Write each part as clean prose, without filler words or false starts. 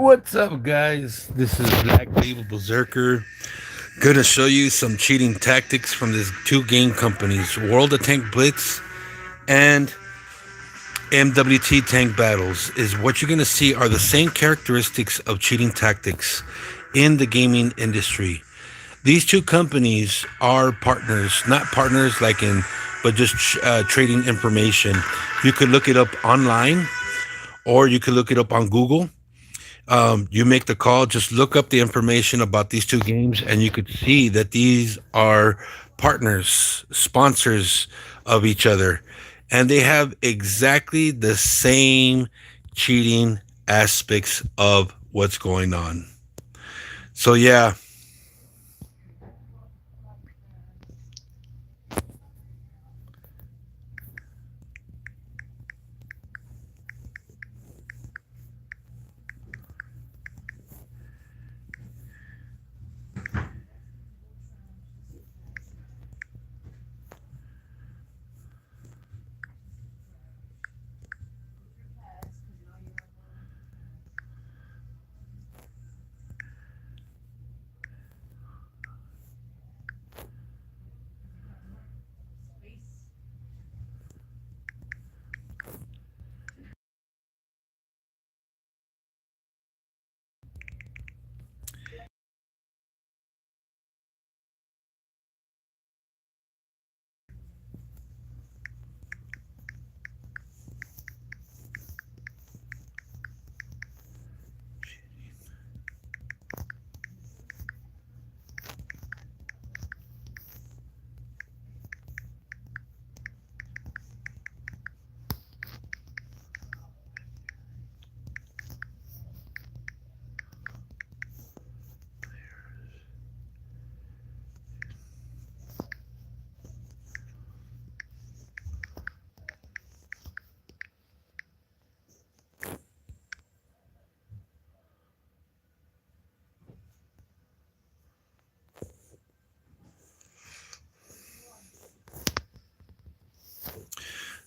What's up, guys? This is Black Label Berserker. Gonna show you some cheating tactics from these two game companies, World of Tank Blitz and MWT Tank Battles. Is what you're gonna see are the same characteristics of cheating tactics in the gaming industry. These two companies are partners, not partners like in, but just trading information. You could look it up online, or you could look it up on Google. You make the call, just look up the information about these two games, and you could see that these are partners, sponsors of each other, and they have exactly the same cheating aspects of what's going on. So, yeah.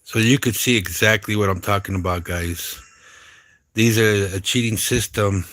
So you could see exactly what I'm talking about, guys. These are a cheating system.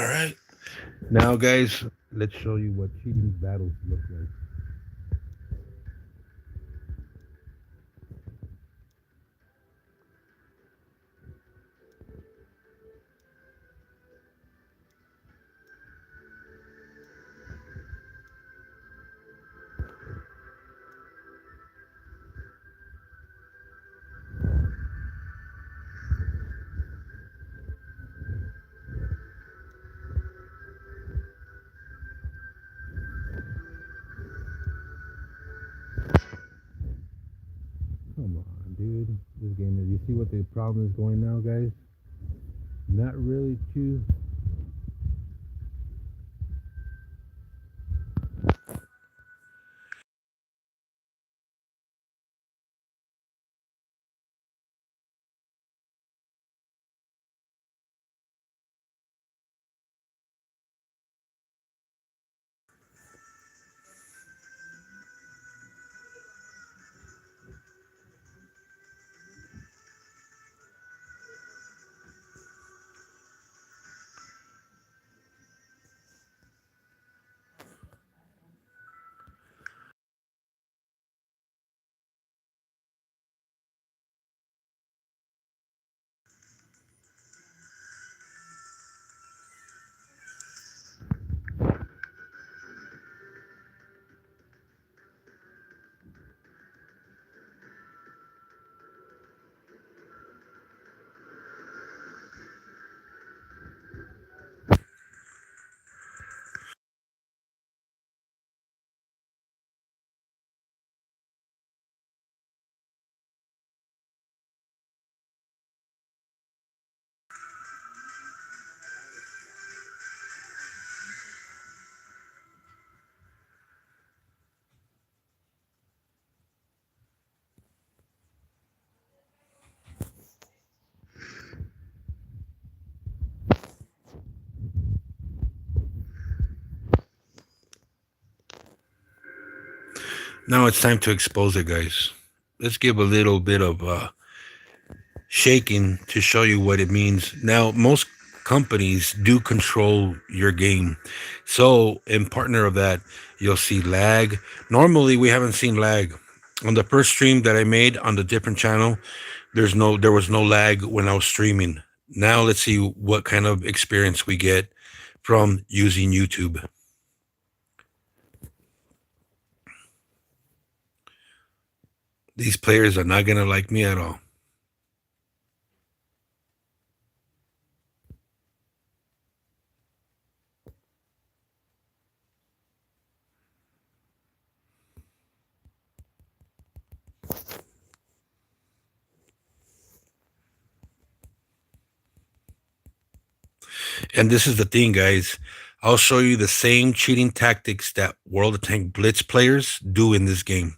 right. Now, guys, let's show you what cheating battles look like. Come on, dude. This game is. You see what the problem is going now, guys? Not really too. Now it's time to expose it, guys. Let's give a little bit of shaking to show you what it means. Now, most companies do control your game. So, in partner of that, you'll see lag. Normally, we haven't seen lag. On the first stream that I made on the different channel, there was no lag when I was streaming. Now let's see what kind of experience we get from using YouTube. These players are not going to like me at all. And this is the thing, guys. I'll show you the same cheating tactics that World of Tank Blitz players do in this game.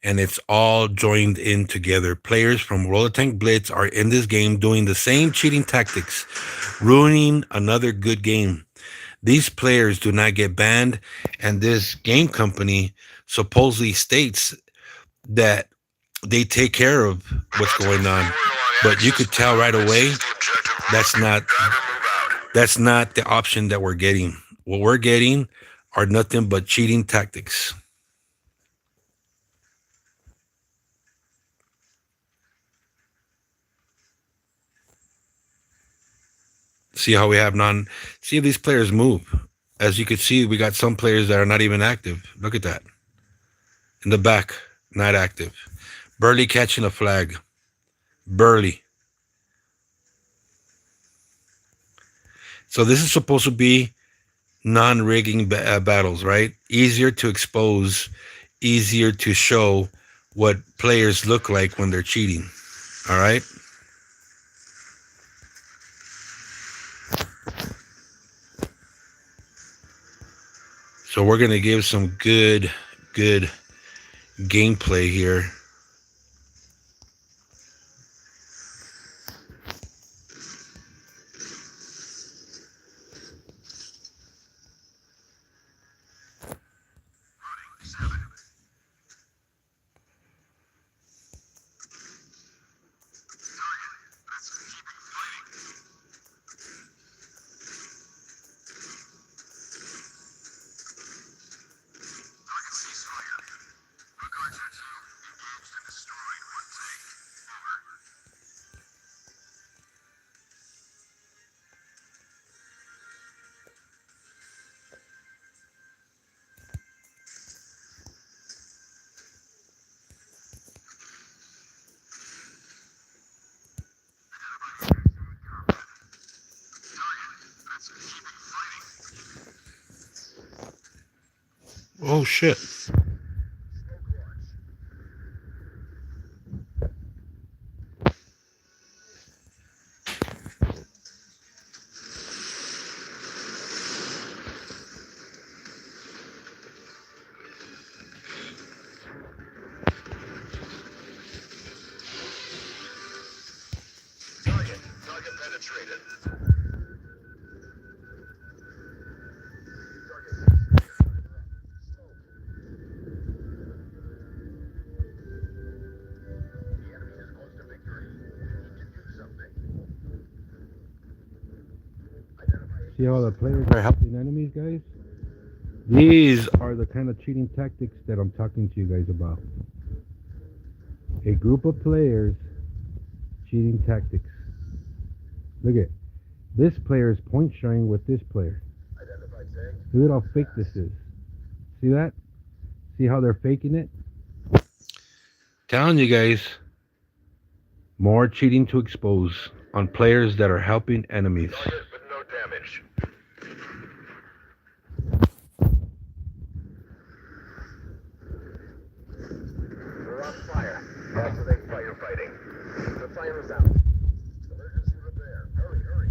And it's all joined in together. Players from World of Tank Blitz are in this game doing the same cheating tactics, ruining another good game. These players do not get banned, and this game company supposedly states that they take care of what's going on. But you could tell right away that's not that's not the option that we're getting. What we're getting are nothing but cheating tactics. See how we have non. See if these players move. As you can see, we got some players that are not even active. Look at that. In the back, not active. Burley catching a flag. Burley. So this is supposed to be non-rigging battles, right? Easier to expose, easier to show what players look like when they're cheating. All right. So we're gonna give some good gameplay here. Oh shit. Target penetrated. See how the players are helping enemies, guys? These are the kind of cheating tactics that I'm talking to you guys about. A group of players cheating tactics. Look at this player is point sharing with this player. Look at how fake this is. See that? See how they're faking it? Telling you guys, more cheating to expose on players that are helping enemies. Target with no damage. We're on fire. Activate firefighting. The fire is out. Emergency repair. Hurry, hurry.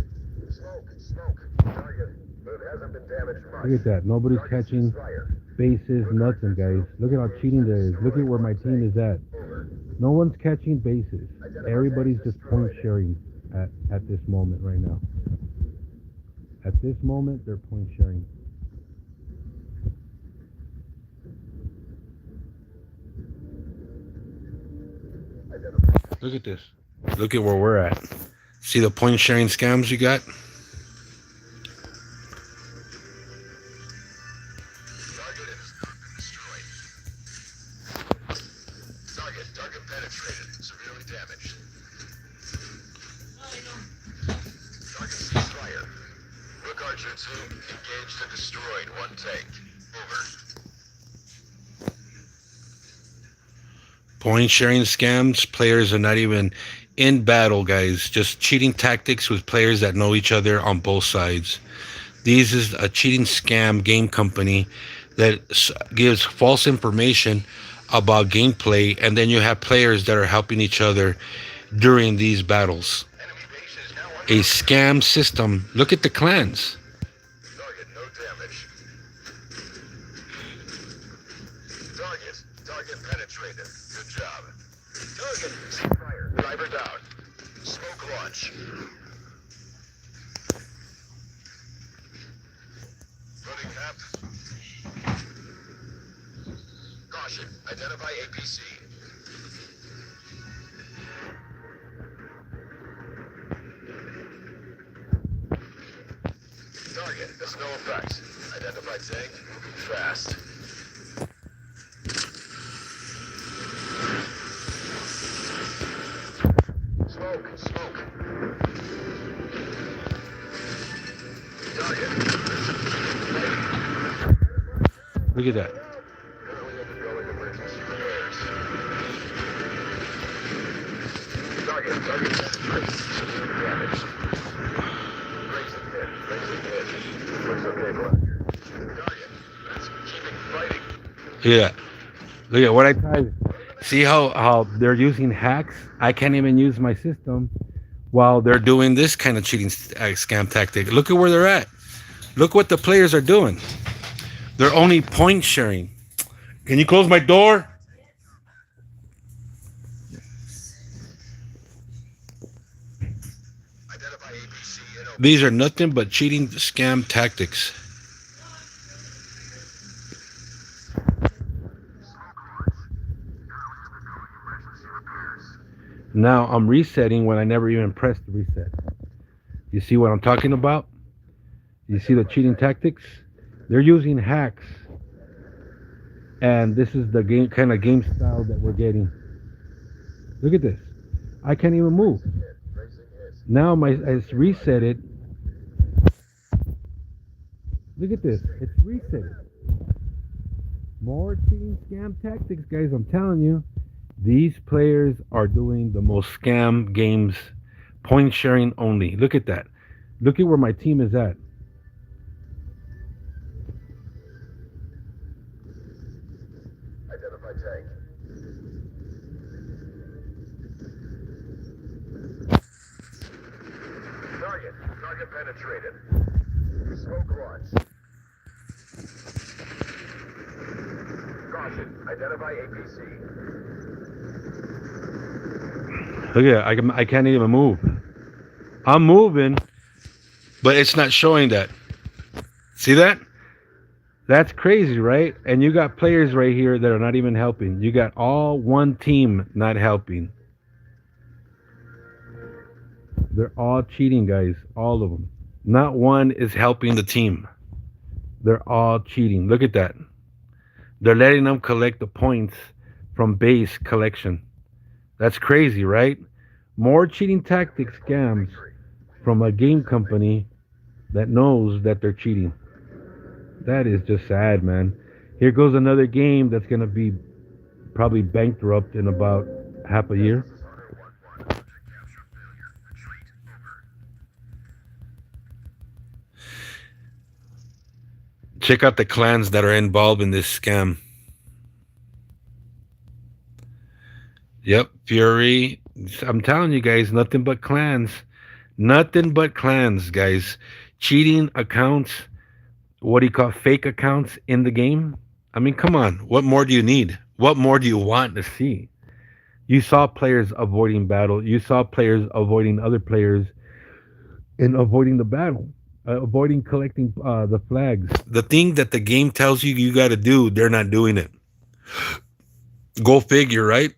Smoke. Target. But it hasn't been damaged much. Look at that. Nobody's catching bases, nothing, guys. Look at how cheating there is. Look at where my team is at. No one's catching bases. Everybody's just point sharing at this moment right now. At this moment, they're point sharing. Look at this. Look at where we're at. See the point sharing scams you got? Target penetrated. Severely damaged. Target ceased fire. Rook Archer 2 engaged and destroyed one tank. Over. Point sharing scams. Players are not even in battle, guys. Just cheating tactics with players that know each other on both sides. This is a cheating scam game company that gives false information about gameplay, and then you have players that are helping each other during these battles. A scam system. Look at the clans. Target no damage. Target penetrated. Good job. Target ceased fire. Driver down. Smoke launch. Running cap. Caution. Identify APC. Target has no effect. Identify tank. Moving fast. Smoke. Target. Look at that. Currently undergoing emergency repairs. Target penetrated. Severe damage. Raising hit. Looks okay, bro. Target. That's keeping fighting. Yeah. Look at what I tried. See how they're using hacks? I can't even use my system while they're doing this kind of cheating scam tactic. Look at where they're at. Look what the players are doing. They're only point sharing. Can you close my door? Identify APC and These are nothing but cheating scam tactics. Now I'm resetting when I never even pressed the reset. You see what I'm talking about? You see the cheating tactics? They're using hacks. And this is the kind of game style that we're getting. Look at this. I can't even move. Now I reset it. Look at this. It's reset. More cheating scam tactics, guys. I'm telling you. These players are doing the most scam games, point sharing only. Look at that. Look at where my team is at. tank. Target penetrated. Smoke launch. Caution. Identify APC. Look at it. I can't even move. I'm moving, but it's not showing that. See that? That's crazy, right? And you got players right here that are not even helping. You got all one team not helping. They're all cheating, guys. All of them. Not one is helping the team. They're all cheating. Look at that. They're letting them collect the points from base collection. That's crazy, right? More cheating tactics scams from a game company that knows that they're cheating. That is just sad, man. Here goes another game that's going to be probably bankrupt in about half a year. Check out the clans that are involved in this scam. Yep, Fury. I'm telling you guys, nothing but clans. Nothing but clans, guys. Cheating accounts, what do you call fake accounts in the game? I mean, come on. What more do you need? What more do you want to see? You saw players avoiding battle. You saw players avoiding other players and avoiding the battle, avoiding collecting the flags. The thing that the game tells you you got to do, they're not doing it. Go figure, right?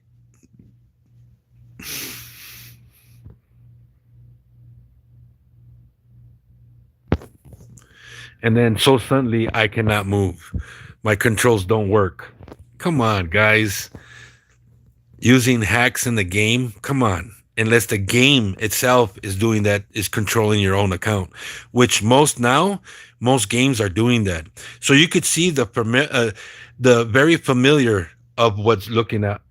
And then so suddenly I cannot move. My controls don't work. Come on, guys. Using hacks in the game? Come on. Unless the game itself is doing that, is controlling your own account, which most games are doing that. So you could see the very familiar of what's looking at.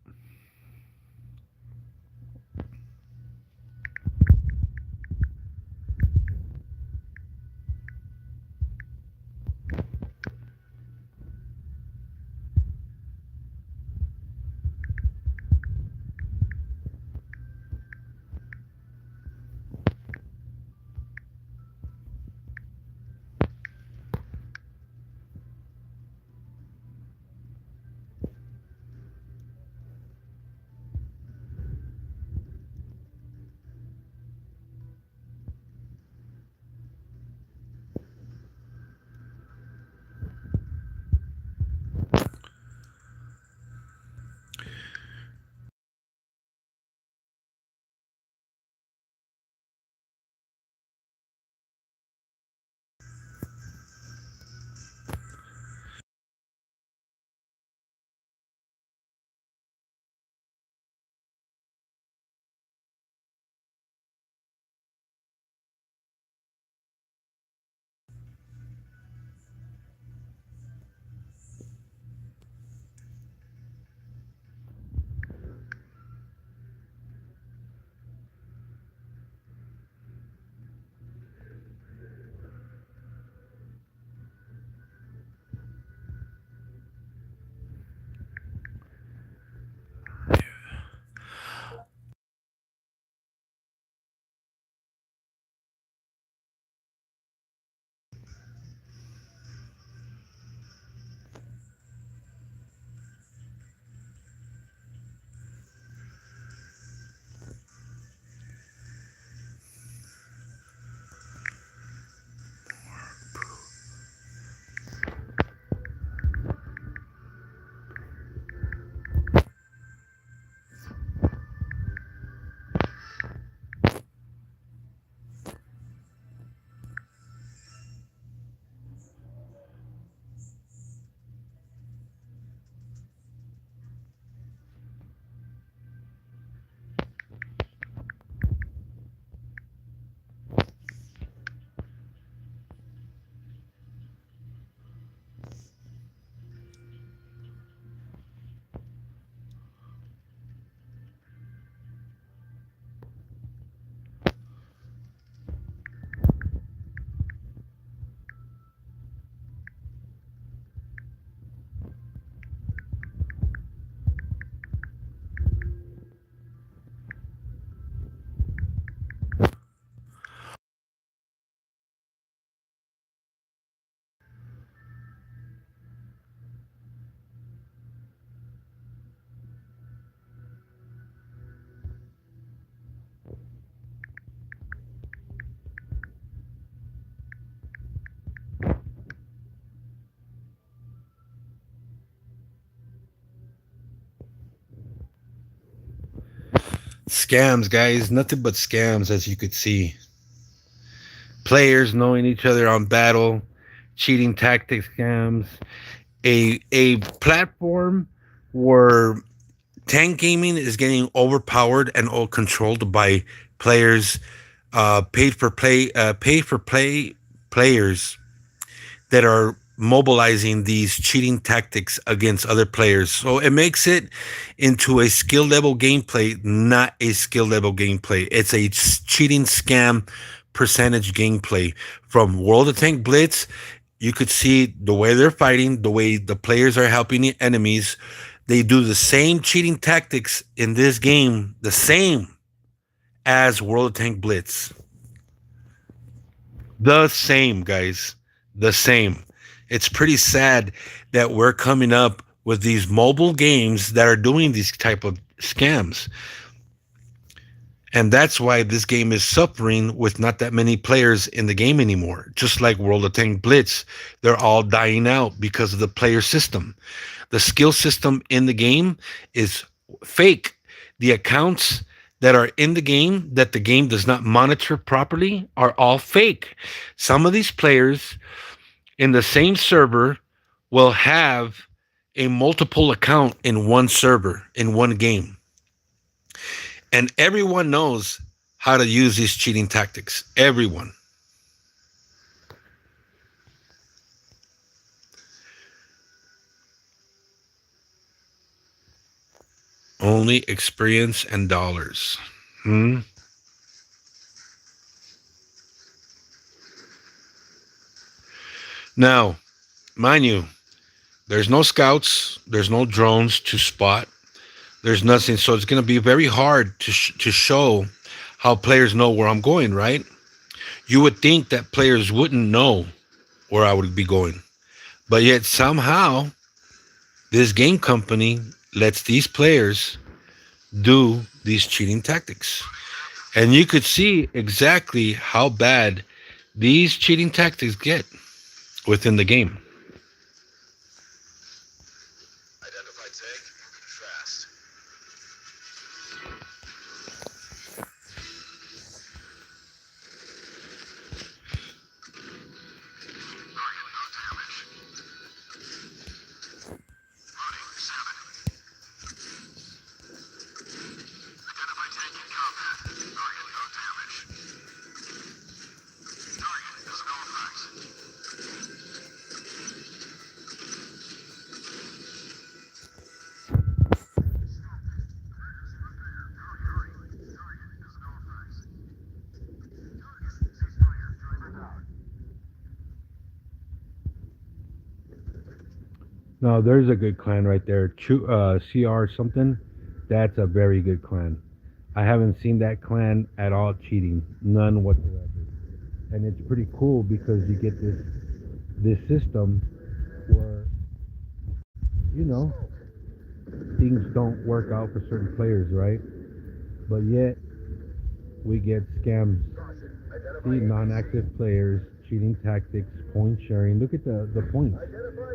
Scams, guys. Nothing but scams, as you could see. Players knowing each other on battle, cheating tactics scams. A platform where tank gaming is getting overpowered and all controlled by players, paid for play players that are mobilizing these cheating tactics against other players. So it makes it into a skill level gameplay, not a skill level gameplay. It's a cheating scam percentage gameplay from World of Tank Blitz. You could see the way they're fighting, the way the players are helping the enemies. They do the same cheating tactics in this game, the same as World of Tank Blitz. The same, guys. The same. It's pretty sad that we're coming up with these mobile games that are doing these type of scams. And that's why this game is suffering with not that many players in the game anymore. Just like World of Tank Blitz, they're all dying out because of the player system. The skill system in the game is fake. The accounts that are in the game that the game does not monitor properly are all fake. Some of these players in the same server will have a multiple account in one server in one game. And everyone knows how to use these cheating tactics. Everyone. Only experience and dollars. Hmm? Now, mind you, there's no scouts, there's no drones to spot, there's nothing. So it's going to be very hard to show how players know where I'm going, right? You would think that players wouldn't know where I would be going. But yet somehow this game company lets these players do these cheating tactics. And you could see exactly how bad these cheating tactics get within the game. Identify tank. Fast. Identify tank in combat. Target no damage. Target is no effect. No, there's a good clan right there. CR something. That's a very good clan. I haven't seen that clan at all cheating. None whatsoever. And it's pretty cool because you get this system where you know things don't work out for certain players, right? But yet we get scams. See non-active players, cheating tactics, point sharing. Look at the points.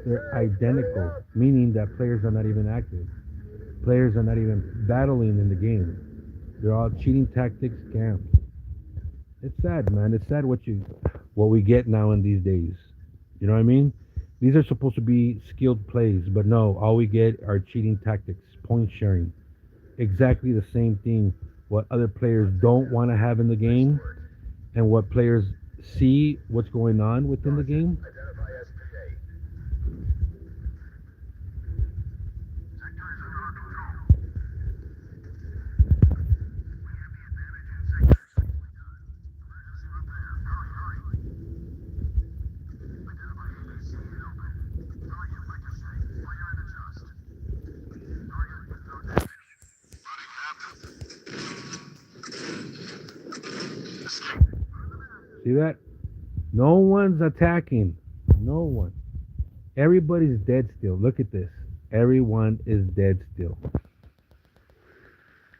They're identical, meaning that players are not even active. Players are not even battling in the game. They're all cheating tactics, scams. It's sad, man. It's sad what we get now in these days. You know what I mean? These are supposed to be skilled plays, but no, all we get are cheating tactics, point sharing. Exactly the same thing what other players don't want to have in the game and what players see what's going on within the game. Identify SPA. Sector is under our control. We have the advantage in sectors. Emergency repair. Hurry, hurry. Identify ABC and open. Target ricochet. Fire and adjust. Target with no damage. Running map. Escape. See that? No one's attacking. No one. Everybody's dead still. Look at this. Everyone is dead still.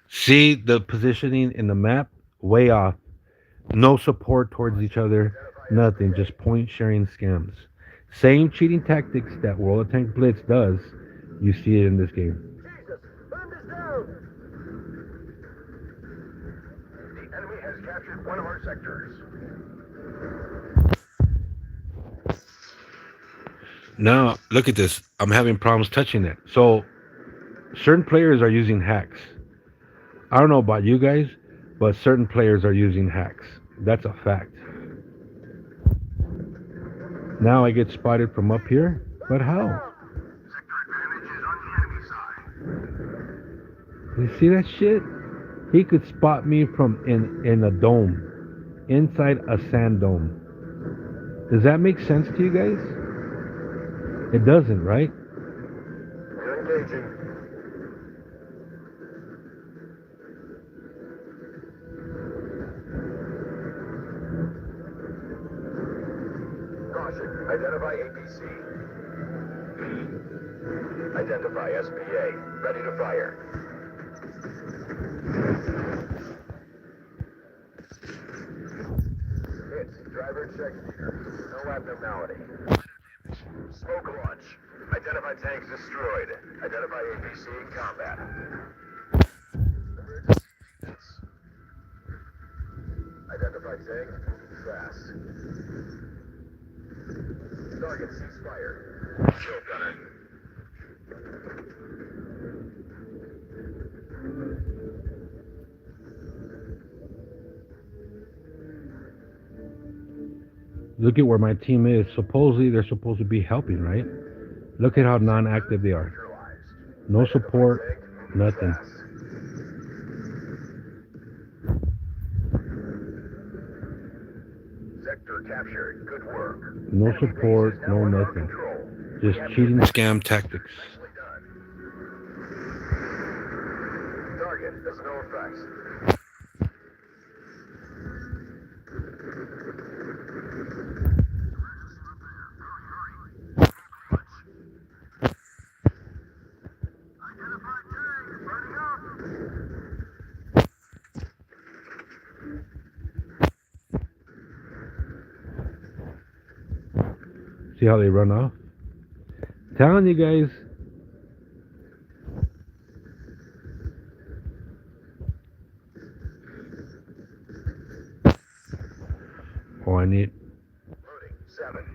See the positioning in the map? Way off. No support towards each other. Nothing. Just point sharing scams. Same cheating tactics that World of Tank Blitz does. You see it in this game. Jesus! Bomb is down! one of our sectors. Now, look at this. I'm having problems touching it. So, certain players are using hacks. I don't know about you guys, but certain players are using hacks. That's a fact. Now I get spotted from up here, but how? Sector advantage is on the enemy side. You see that shit? He could spot me from in a dome, inside a sand dome. Does that make sense to you guys? It doesn't, right? We're engaging. Caution. Identify APC. Identify SPA. Ready to fire. Hit. Driver check meter. No abnormality. Smoke launch. Identify tanks destroyed. Identify APC in combat. Emergency maintenance. Identify tank. Fast. Target ceasefire. Kill gunner. Look at where my team is. Supposedly they're supposed to be helping, right? Look at how non-active they are. Neutralized. No Identify support, tank. nothing. Fast. Sector captured. Good work. No Enemy base support, is now no under our nothing. control. Just We have cheating scam tactics. Nicely done. Target has no effects. Identify tank. Burning up. See how they run off? Telling you guys. Oh, I need. Loading. 7.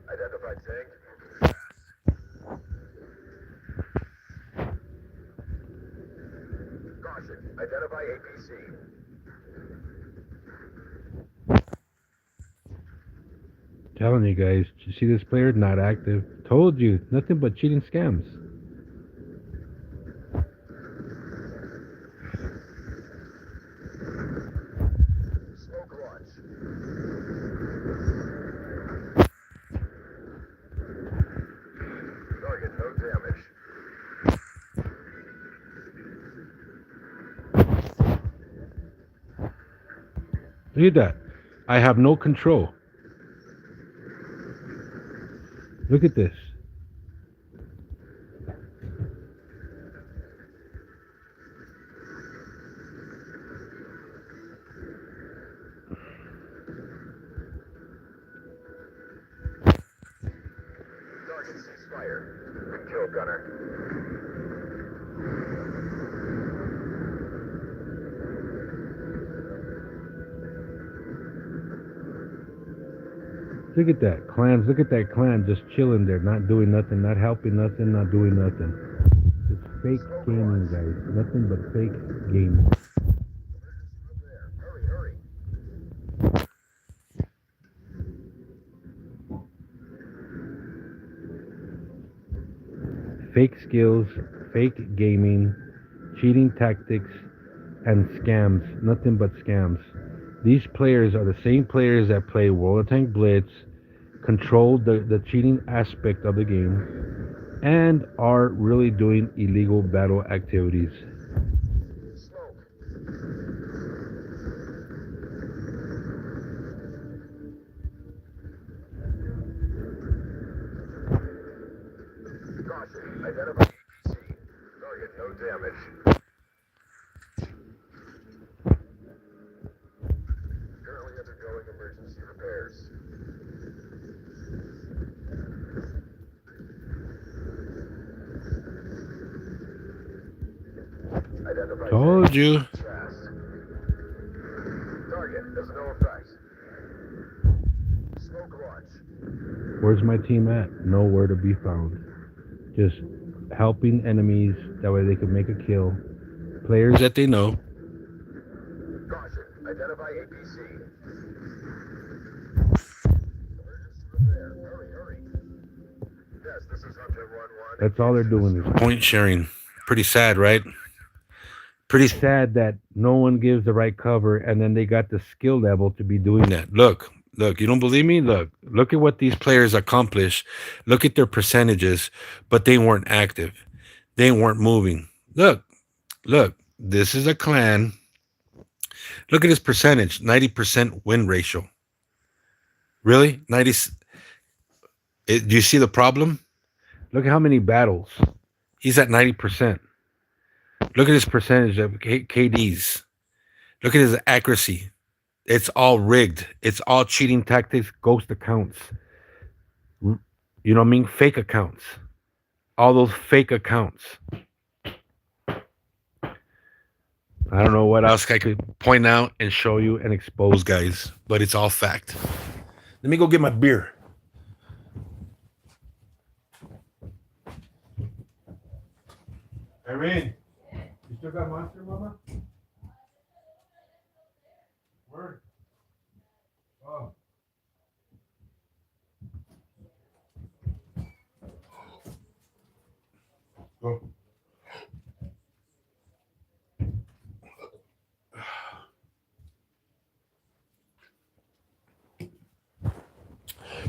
Identify tank. Caution. Identify APC. Telling you guys. You see this player? Not active. Told you. Nothing but cheating scams. Smoke launch. Target no damage. Look at that. I have no control. Look at this. Target ceasefire. Good kill, gunner. Look at that. Clans. Look at that clan just chilling there. Not doing nothing. Not helping nothing. Not doing nothing. It's fake gaming, guys. Nothing but fake gaming. There. Hurry, hurry. Fake skills, fake gaming, cheating tactics, and scams. Nothing but scams. These players are the same players that play World of Tank Blitz, control the cheating aspect of the game, and are really doing illegal battle activities. Smoke. Caution. Identify APC. Target no damage. Currently undergoing emergency repairs. Identify Told tank. you. Fast. Target Where's my team at? Nowhere to be found. Just helping enemies. That way they can make a kill. Players that they know. Caution. Identify APC. Emergency repair. Hurry, hurry. Yes, this is Hunter 1-1. That's all they're doing is point sharing. Pretty sad, right? Pretty sad that no one gives the right cover, and then they got the skill level to be doing that. Look, you don't believe me? Look at what these players accomplished. Look at their percentages, but they weren't active. They weren't moving. Look, this is a clan. Look at his percentage, 90% win ratio. Really? 90. Do you see the problem? Look at how many battles. He's at 90%. Look at his percentage of KDs. Look at his accuracy. It's all rigged. It's all cheating tactics, ghost accounts. You know what I mean? Fake accounts. All those fake accounts. I don't know what else I could point out and show you and expose, guys, but it's all fact. Let me go get my beer. Irene, you still got Monster, Mama? Word. Oh. Go.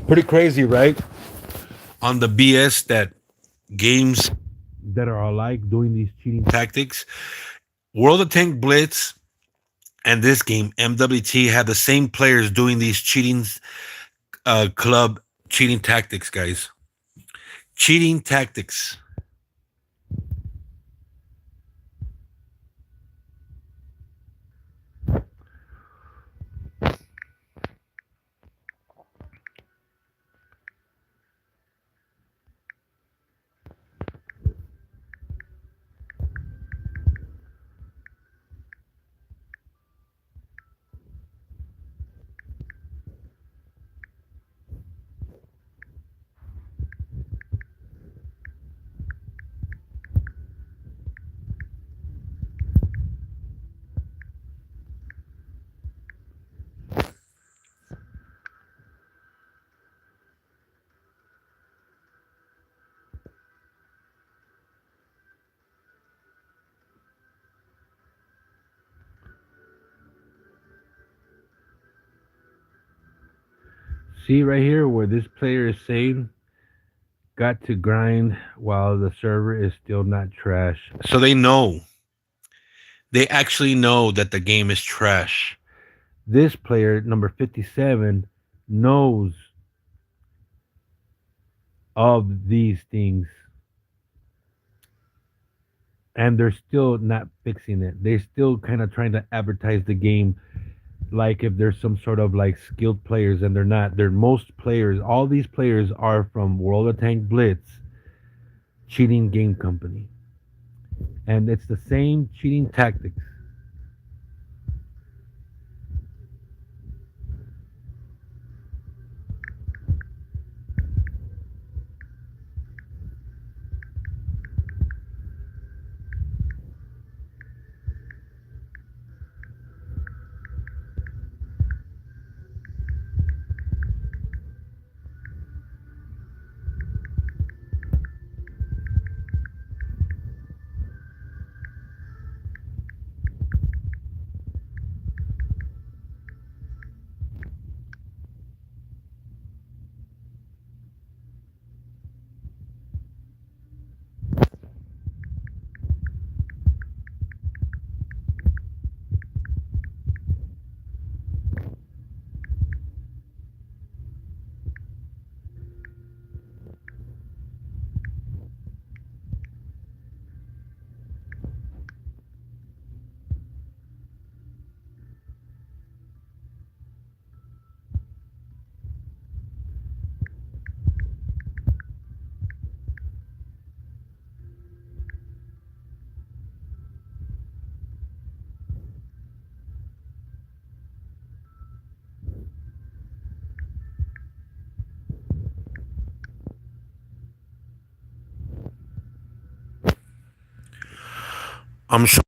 Pretty crazy, right? On the BS that games that are alike doing these cheating tactics. World of Tank Blitz and this game, MWT, have the same players doing these cheating club cheating tactics, guys. Cheating tactics. See right here where this player is saying got to grind while the server is still not trash. So they know. They actually know that the game is trash. This player, number 57, knows of these things. And they're still not fixing it. They're still kind of trying to advertise the game like if there's some sort of like skilled players, and they're not. They're most players. All these players are from World of Tank Blitz, cheating game company, and it's the same cheating tactics. I'm sure.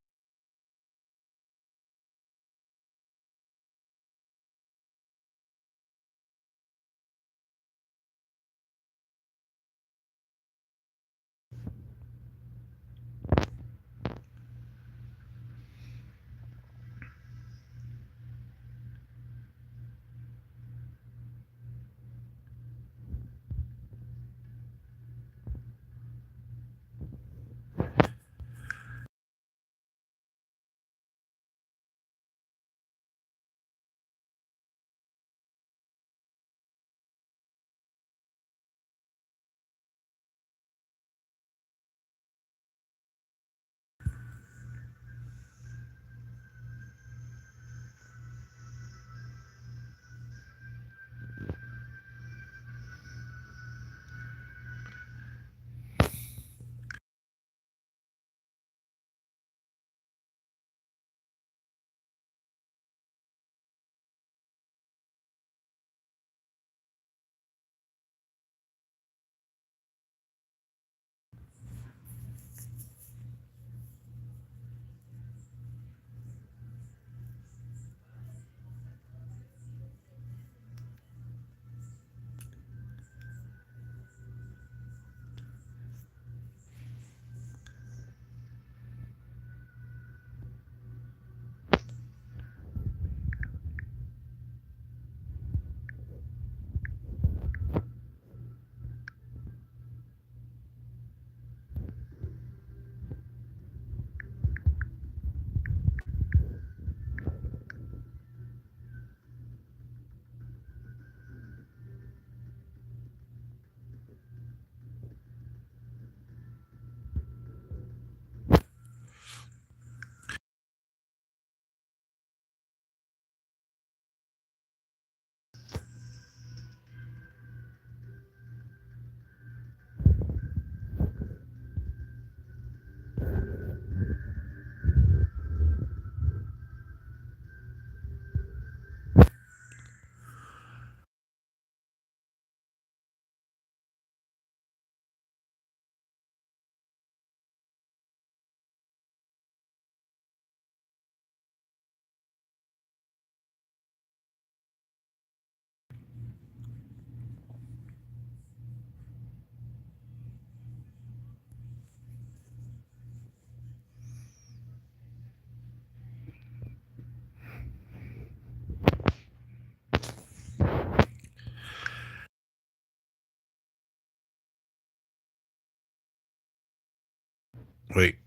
Wait.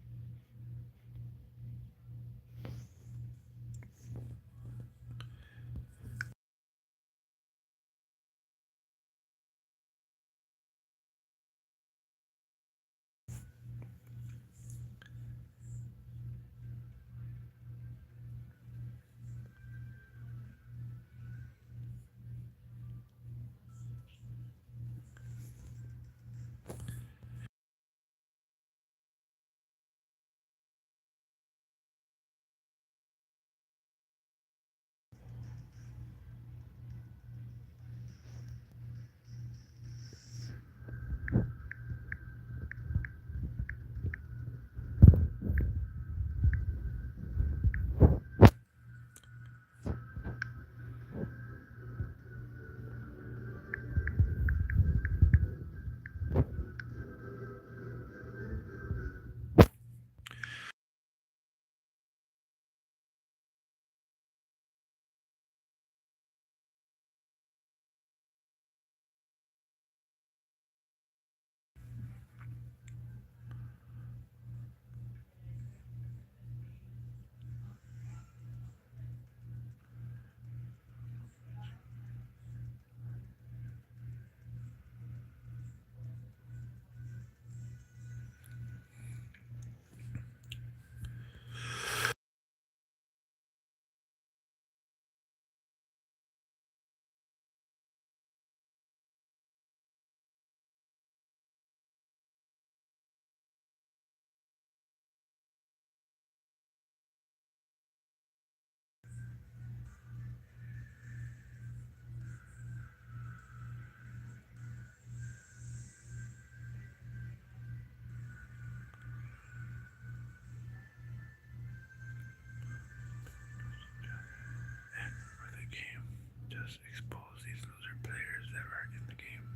ever in the game.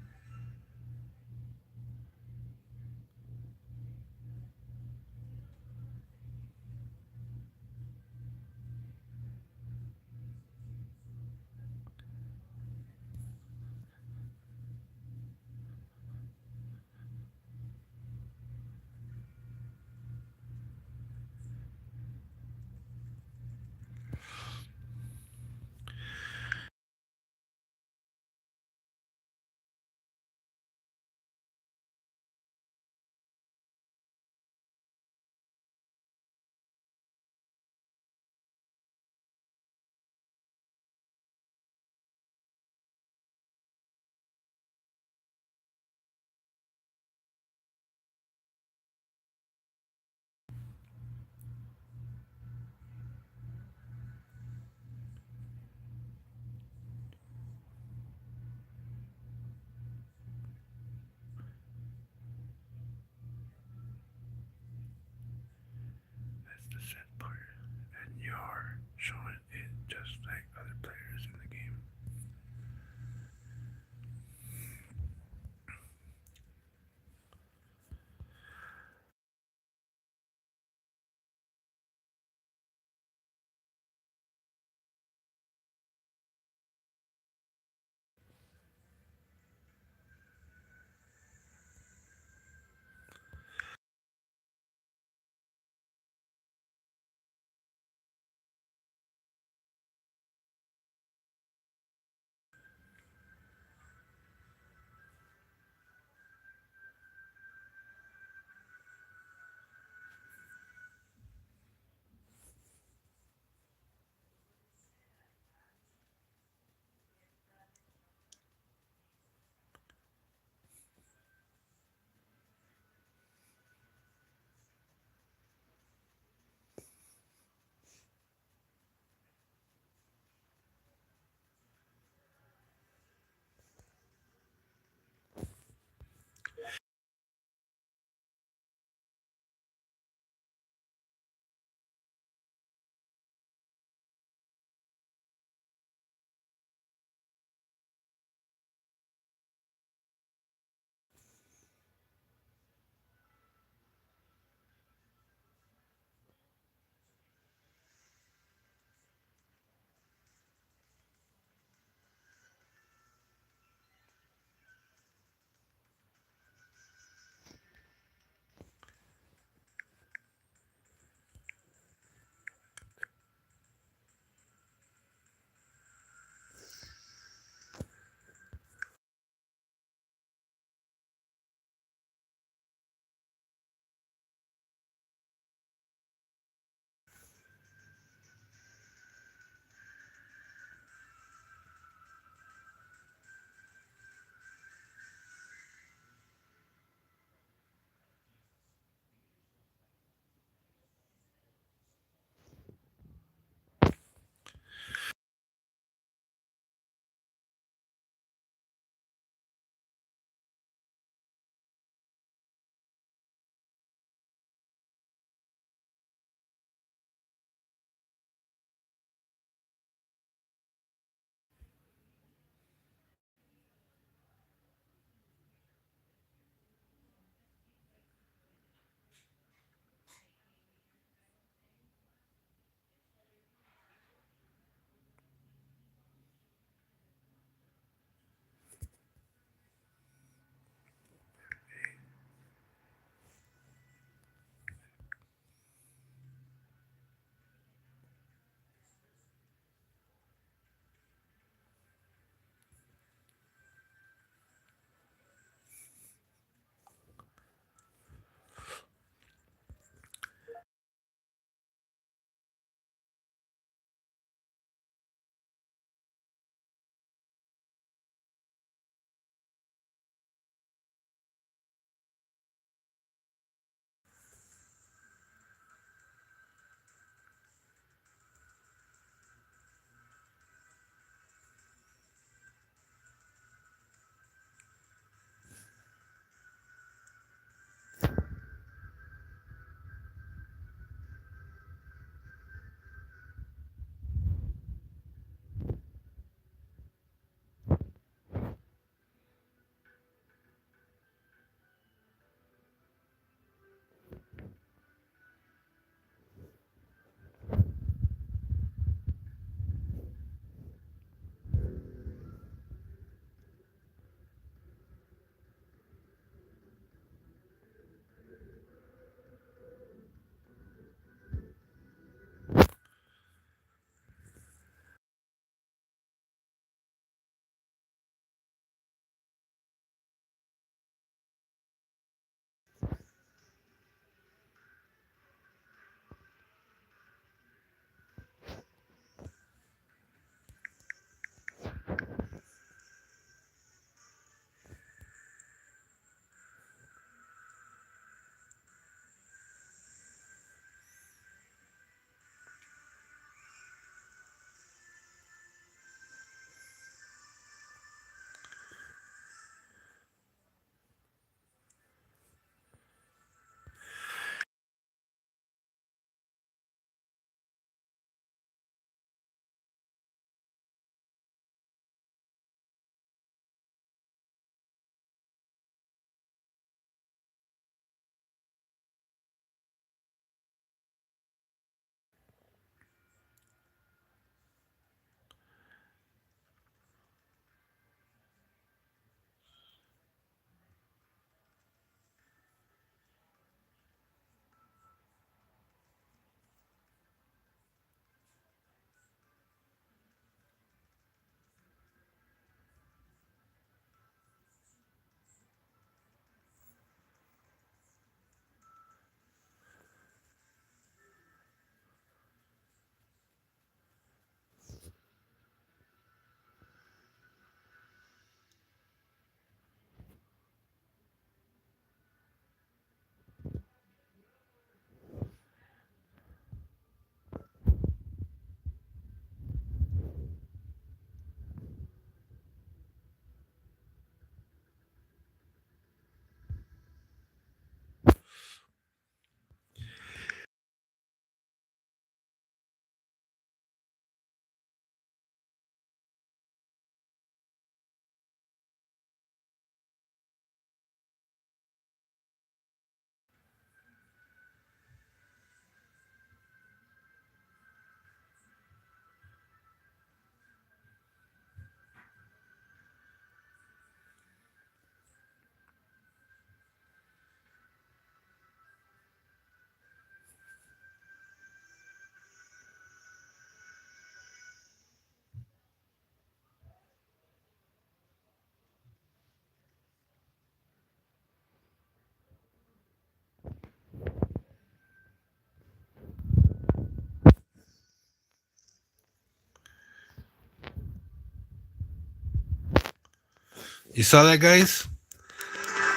You saw that, guys?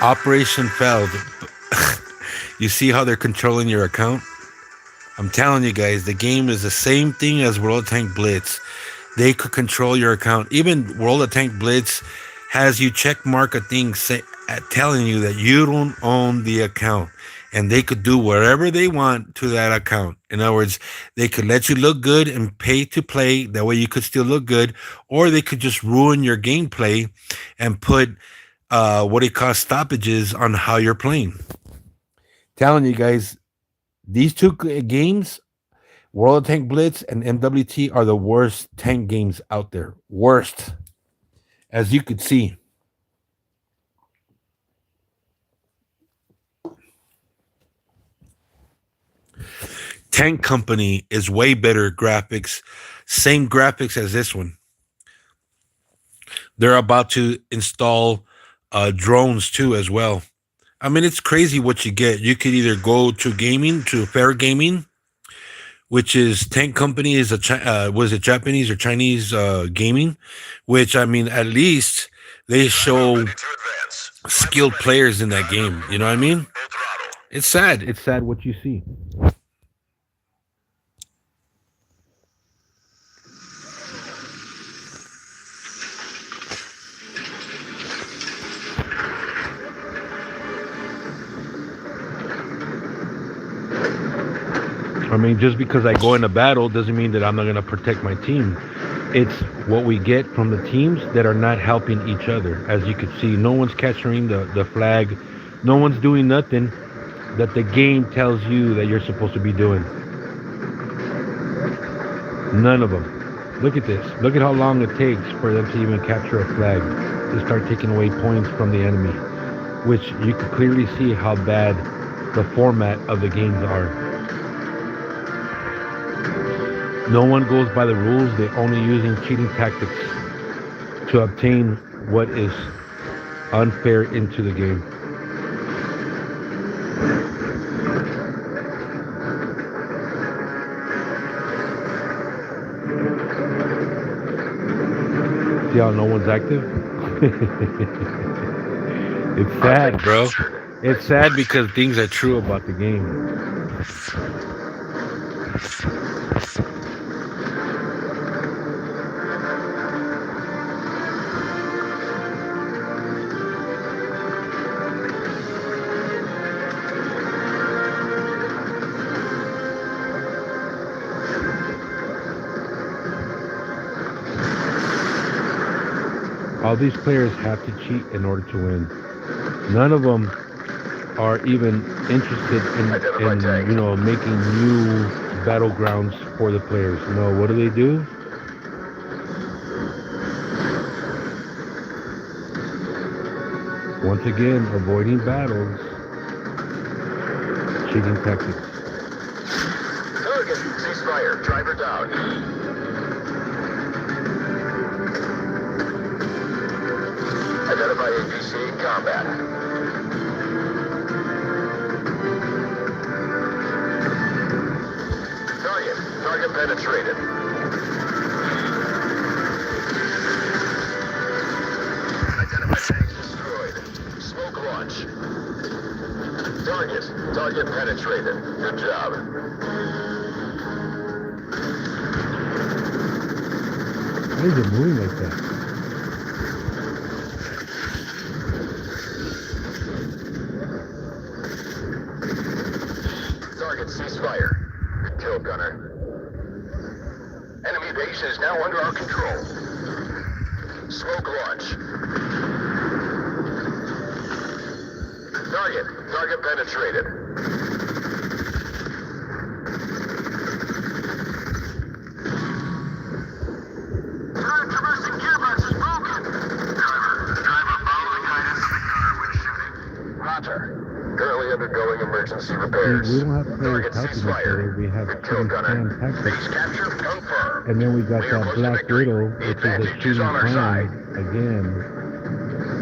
Operation failed. You see how they're controlling your account? I'm telling you guys, the game is the same thing as World of Tank Blitz. They could control your account. Even World of Tank Blitz has you check mark a thing telling you that you don't own the account. And they could do whatever they want to that account. In other words, they could let you look good and pay to play. That way you could still look good. Or they could just ruin your gameplay and put what it calls stoppages on how you're playing. Telling you guys, these two games, World of Tank Blitz and MWT, are the worst tank games out there. Worst. As you could see. Tank Company is way better graphics. Same graphics as this one. They're about to install drones too as well. I mean, it's crazy what you get. You could either go to Fair Gaming, which is Tank Company is was it Japanese or Chinese gaming, which I mean at least they show skilled players in that game. You know what I mean? It's sad. It's sad what you see. I mean, just because I go in a battle doesn't mean that I'm not going to protect my team. It's what we get from the teams that are not helping each other. As you can see, no one's capturing the flag. No one's doing nothing that the game tells you that you're supposed to be doing. None of them. Look at this. Look at how long it takes for them to even capture a flag, to start taking away points from the enemy, which you can clearly see how bad the format of the games are. No one goes by the rules. They're only using cheating tactics to obtain what is unfair into the game. See how no one's active? It's sad, bro. It's sad because things are true about the game. All these players have to cheat in order to win. None of them are even interested in making new battlegrounds for the players. No, what do? Once again, avoiding battles, cheating tactics. Target, ceasefire, driver down. Identify APC in combat. Target penetrated. Identify tanks destroyed. Smoke launch. Target penetrated. Good job. Why is it moving like that? Ceasefire. Kill gunner. Enemy base is now under our control. Smoke launch. Target penetrated. Turret traversing gearbox is broken. Driver, follow the guidance of the gunner when shooting. Roger. Currently undergoing emergency repairs. We don't have players helping each other. We have cheating plan tactics. And then we got that Black Widow, which is a cheating plan, again,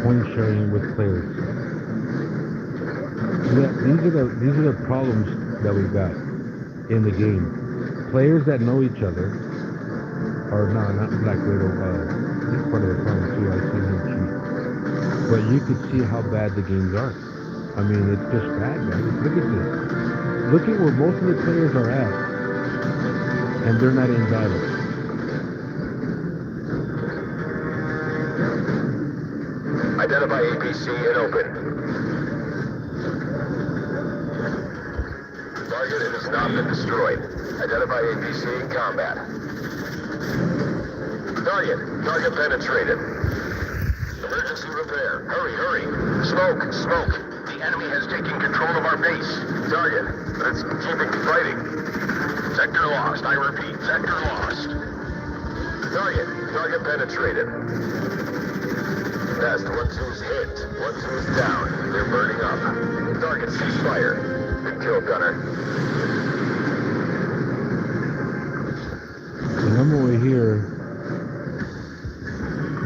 point sharing with players. Yeah, these are the problems that we got in the game. Players that know each other, or no, not Black Widow, he's part of the problem too. I see him cheat. But you could see how bad the games are. I mean, it's just bad, guys. Look at this. Look at where most of the players are at, and they're not in battle. Identify APC and open. Target has not been destroyed. Identify APC in combat. Target penetrated. Emergency repair. Hurry. Smoke. The enemy has taken control of our base. Target, but it's keeping fighting. Sector lost. I repeat, sector lost. Target penetrated. Test, 1-2's hit. 1-2's down. They're burning up. Target ceasefire. Good kill, Gunner. And I'm over here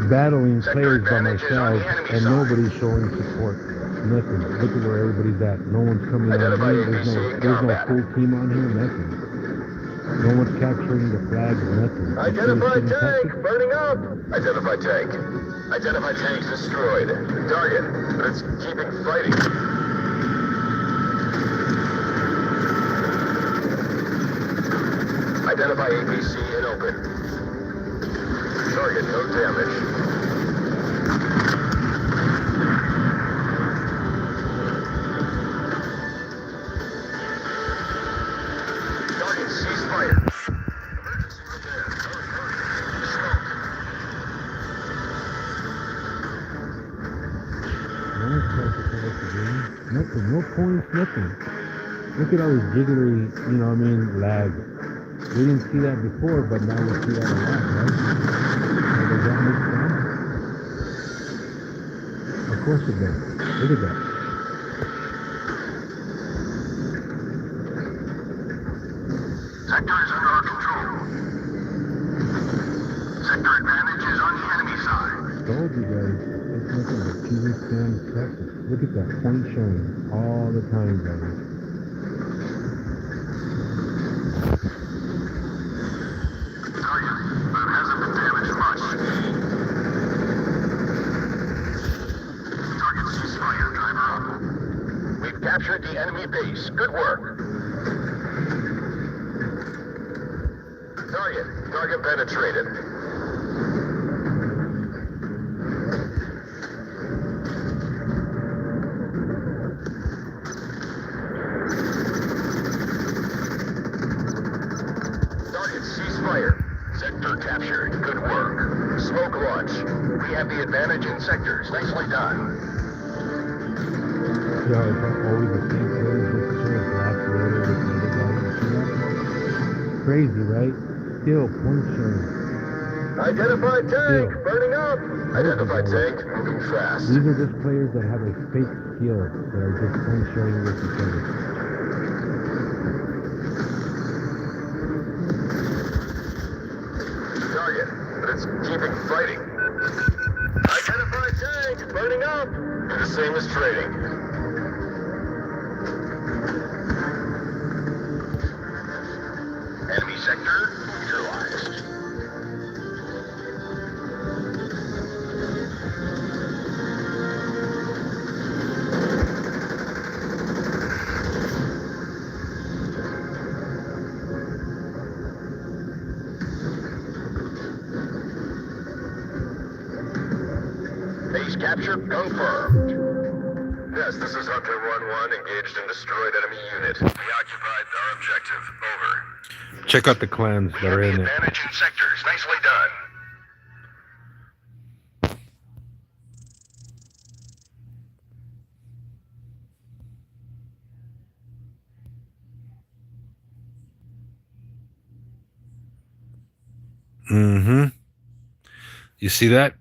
battling players by myself, and nobody's showing support. Nothing. Look at where everybody's at. No one's coming on here. There's no full team on here. Nothing. No one's capturing the flags. Nothing. Identify tank. Burning up. Identify tank. Identify tanks destroyed. Target, but it's keeping fighting. Identify APC and open. Target, no damage. Target, cease fire. Emergency repair. Hurry. Smoke. No one's trying to tell us the game. Nothing. No points. Nothing. Look at all this jiggly, lag. We didn't see that before, but now we see that a lot, right? Does that make sense? Of course it does. Look at that. Sector is under our control. Sector advantage is on the enemy side. Told you guys, it's nothing but TV stand practice. Look at that point showing all the time, guys. Captured the enemy base. Good work. Target penetrated. Target ceasefire. Sector captured. Good work. Smoke launch. We have the advantage in sectors. Nicely done. Yeah, it's always the same players just to show us last later with the other guys. Crazy, right? Still point showing. Identify tank. Burning up. Identify tank. Moving fast. These are just players that have a fake skill that are just point showing with each other. Target, but it's keeping fighting. Identify tank. Burning up. The same as trading. Enemy sector neutralized. Base capture confirmed. Yes, this is Hunter 1-1, engaged and destroyed enemy unit. We occupied our objective. Over. Check out the clans that are in it. Advantage in sectors. Nicely done. Mm-hmm. You see that?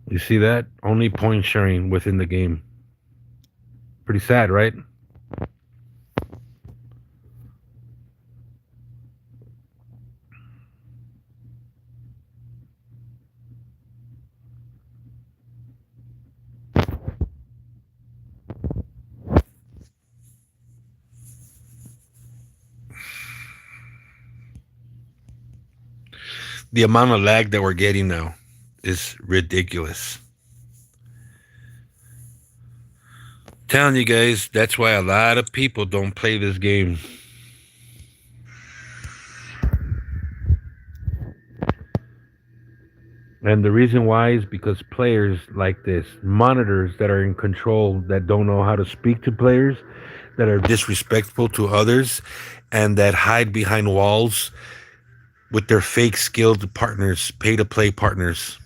You see that? Only point sharing within the game. Pretty sad, right? The amount of lag that we're getting now. is ridiculous. Telling you guys, that's why a lot of people don't play this game. And the reason why is because players like this, monitors that are in control, that don't know how to speak to players, that are disrespectful to others, and that hide behind walls with their fake skilled partners, pay to play partners.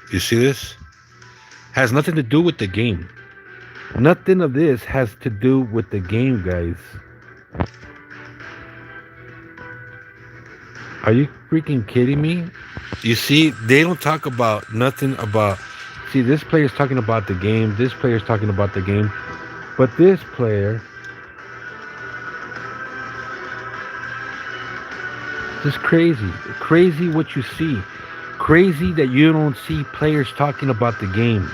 You see this? Has nothing to do with the game. Nothing of this has to do with the game, guys. Are you freaking kidding me? You see, they don't talk about nothing about. See, this player's talking about the game. This player's talking about the game. But this player, just crazy. Crazy what you see. Crazy that you don't see players talking about the game.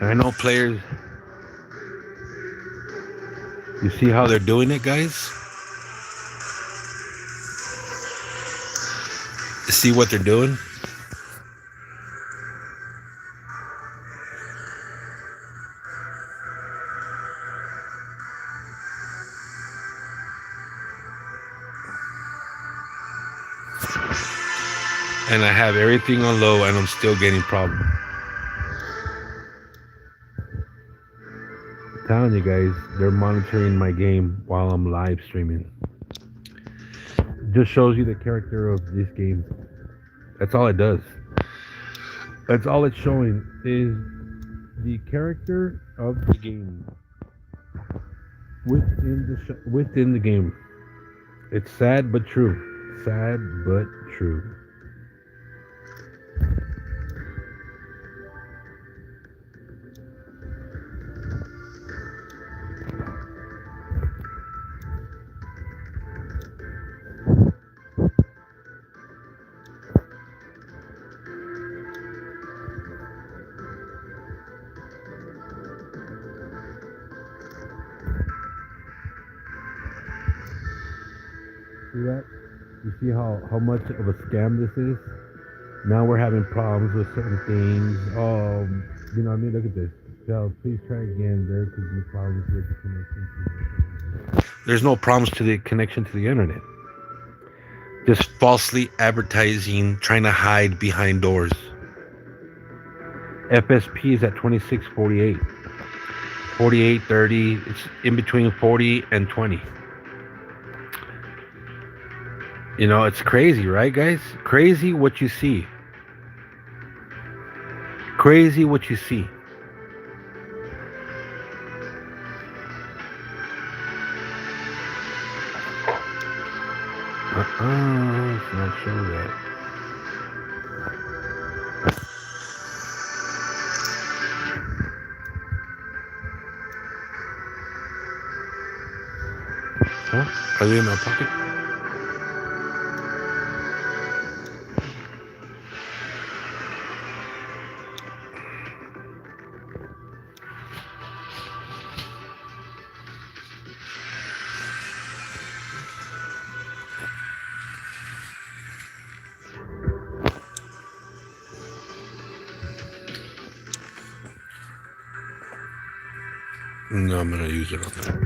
And I know players. You see how they're doing it, guys? You see what they're doing? And I have everything on low and I'm still getting problems. I'm telling you guys, they're monitoring my game while I'm live streaming. Just shows you the character of this game. That's all it does. That's all it's showing is the character of the game within the game. It's sad but true. Sad but true. See that? You see how much of a scam this is? Now we're having problems with certain things. You know what I mean? Look at this. So please try again. There could be problems with the connection to the internet. There's no problems to the connection to the internet. Just falsely advertising, trying to hide behind doors. FSP is at 2648. 48, 30. It's in between 40 and 20. You know, it's crazy, right, guys? Crazy what you see. Crazy what you see. It's not sure that. Huh? Are they in my pocket? No, I'm gonna use it on that.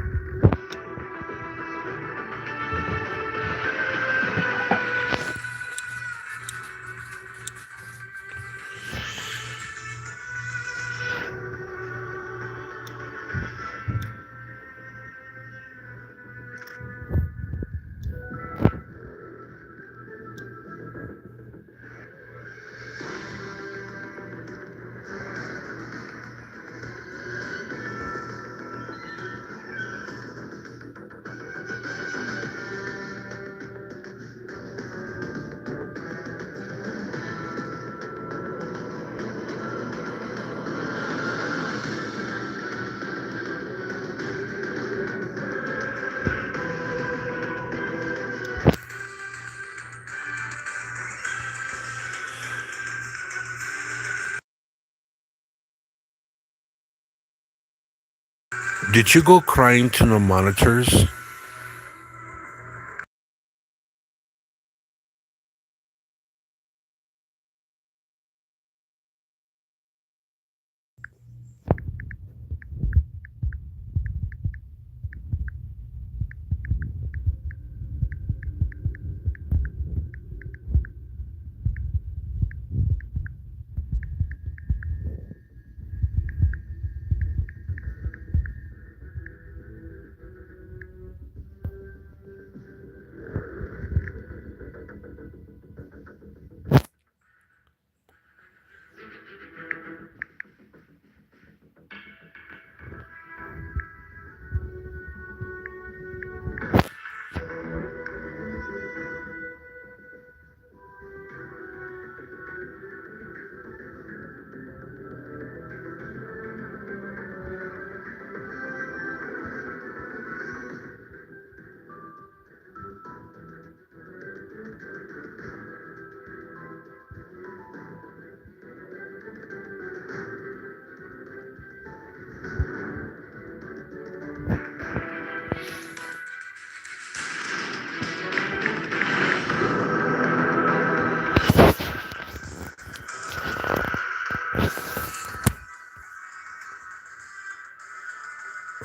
Did you go crying to the monitors?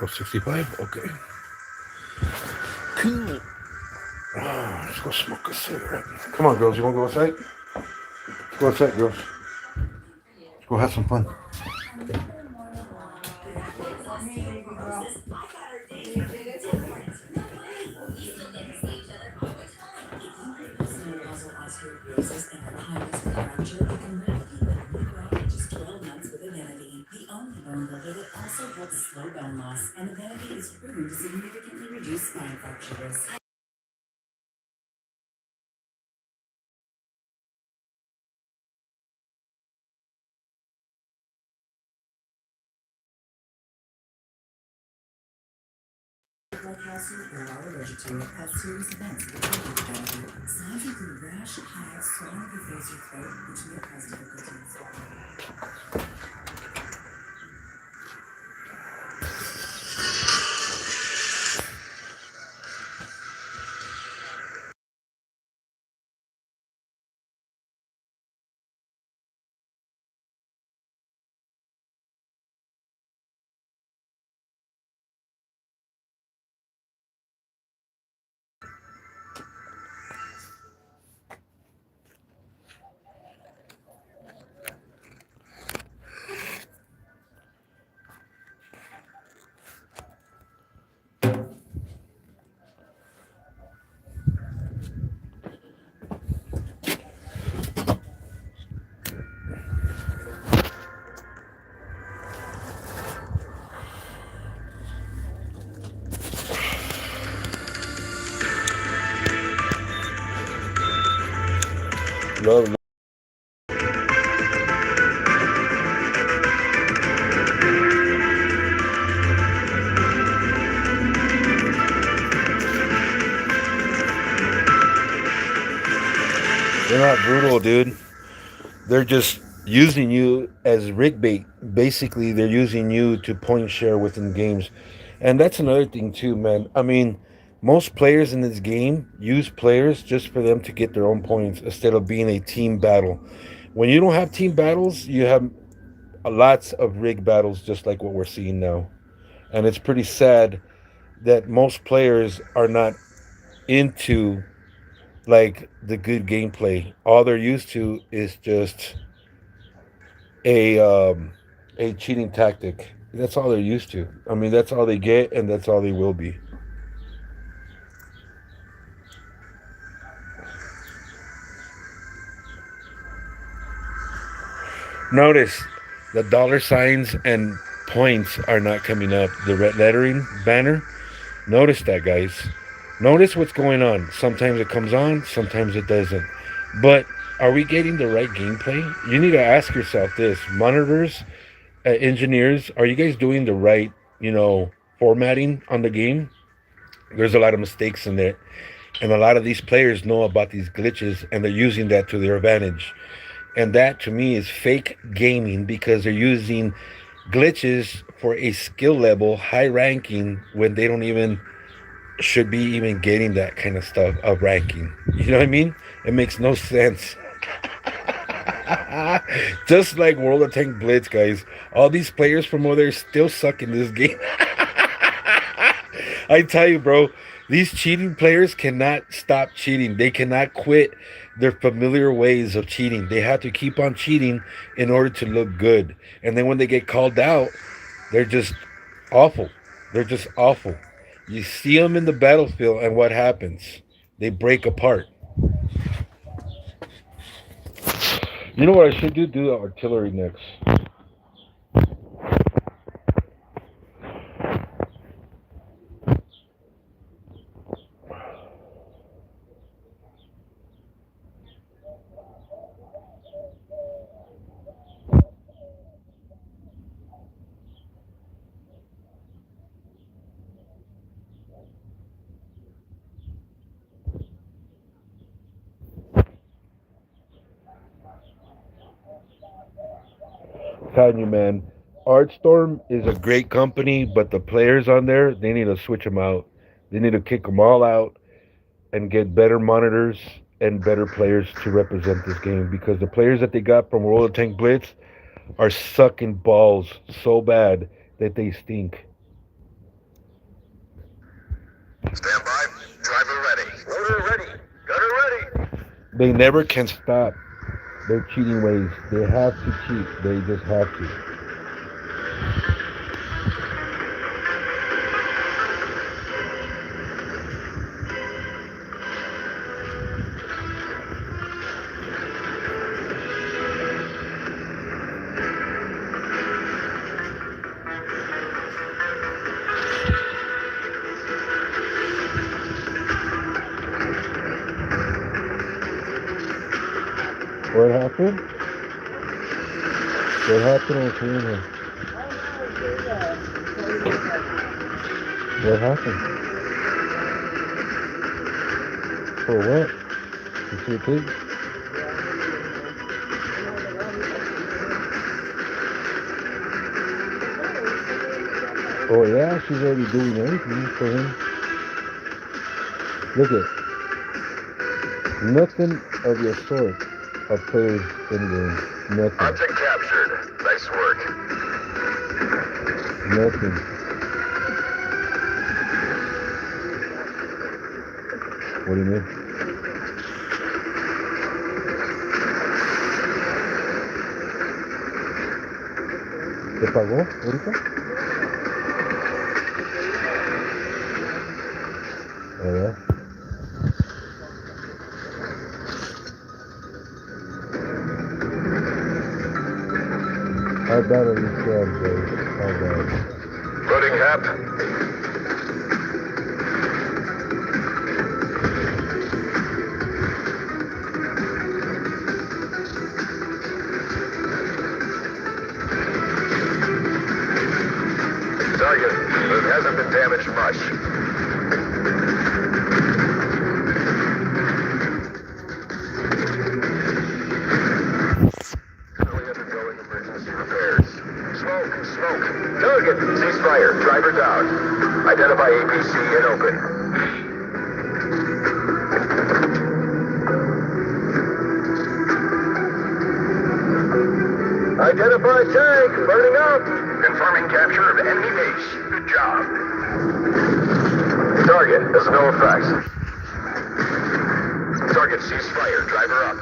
Oh, 65? Okay. Cool. Let's go smoke a cigarette. Come on, girls. You want to go outside? Let's go outside, girls. Let's go have some fun. Love. They're not brutal, dude. They're just using you as rig bait. Basically, they're using you to point share within games. And that's another thing, too, man. I mean, most players in this game use players just for them to get their own points instead of being a team battle. When you don't have team battles, you have lots of rig battles just like what we're seeing now. And it's pretty sad that most players are not into like the good gameplay. All they're used to is just a um, a cheating tactic. That's all they're used to. I mean, that's all they get, and that's all they will be. Notice the dollar signs and points are not coming up. The red lettering banner. Notice that, guys. Notice what's going on. Sometimes it comes on, sometimes it doesn't. But are we getting the right gameplay? You need to ask yourself this: monitors, engineers, are you guys doing the right, formatting on the game? There's a lot of mistakes in there, and a lot of these players know about these glitches, and they're using that to their advantage. And that to me is fake gaming because they're using glitches for a skill level high ranking when they don't even should be even getting that kind of stuff of ranking. You know what I mean? It makes no sense. Just like World of Tank Blitz, guys. All these players from over there still suck in this game. I tell you, bro, these cheating players cannot stop cheating. They cannot quit their familiar ways of cheating. They have to keep on cheating in order to look good. And then when they get called out, they're just awful. They're just awful. You see them in the battlefield, and what happens? They break apart. You know what I should do? Do the artillery next. Telling you, man, Artstorm is a great company, but the players on there, they need to switch them out. They need to kick them all out and get better monitors and better players to represent this game because the players that they got from World of Tank Blitz are sucking balls so bad that they stink. Stand by. Driver ready. Loader ready. Gunner ready. They never can stop their cheating ways. They have to cheat. They just have to. What happened? What happened on camera? What happened? For what? You see a pig? Oh yeah, she's already doing everything for him. Look at nothing of your sort of players in game. Nothing. Object captured. Nice work. Nothing. What do you mean? ¿Te pagó ahorita? Oh yeah. How bad are these scams, guys? How bad? Loading hap. Target. It hasn't been damaged much. Smoke. Target. Ceasefire. Driver down. Identify APC and open. Identify tank. Burning up. Confirming capture of enemy base. Good job. Target has no effects. Target ceasefire. Driver up.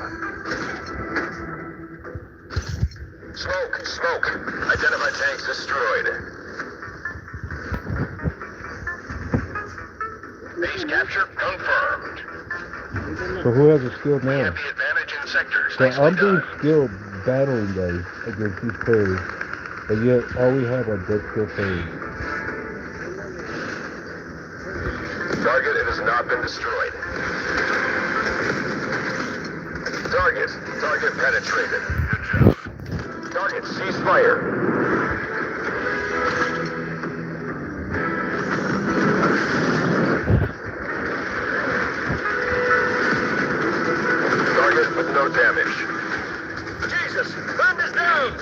Smoke. Identify tanks destroyed. Base capture confirmed. So who has a skill We now? have the advantage in sectors. So Nicely I'm doing done. skill battling, guys, against these players. But yet all we have are dead skill players. Target, it has not been destroyed. Target penetrated. Good job. Target, cease fire. Target with no damage. Jesus, burn this down!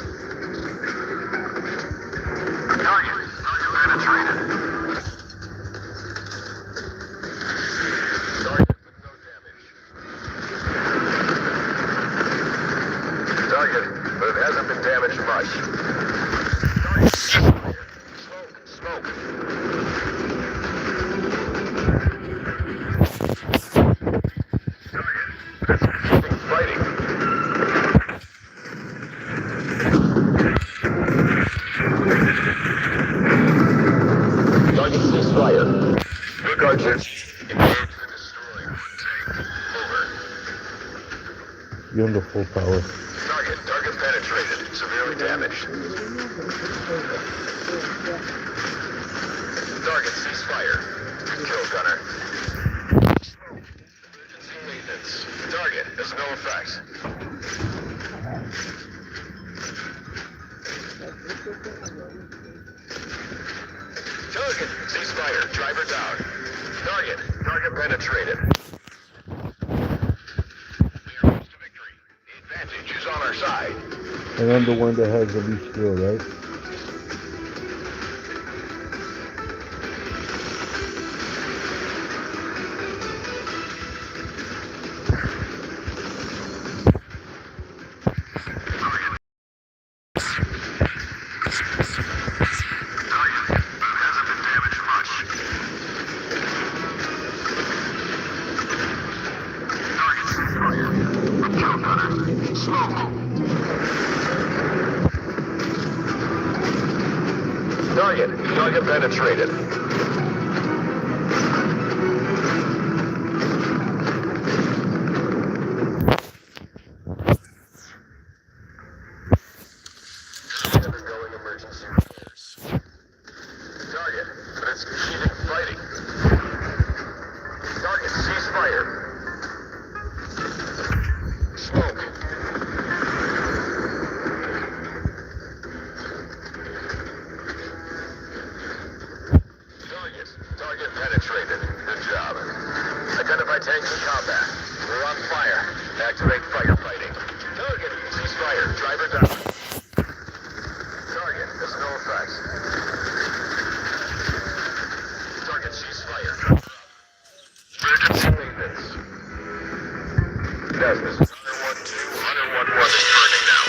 You're on the full power. Target penetrated. Severely damaged. Target ceasefire. Kill gunner. Emergency maintenance. Target has no effect. Target ceasefire. Driver down. Target penetrated. We are close to victory. The advantage is on our side. And I'm the one that has the least skill, right? Target penetrated. Undergoing emergency repairs. Target, but it's keeping fighting. Target, ceasefire. Smoke. Target penetrated. Good job. Identify tanks in combat. We're on fire. Activate firefighting. Target, ceasefire. Driver down. Target has no effect. Target ceasefire. Emergency maintenance. Yes, this is Hunter 1-2. Hunter 1-1 is burning now.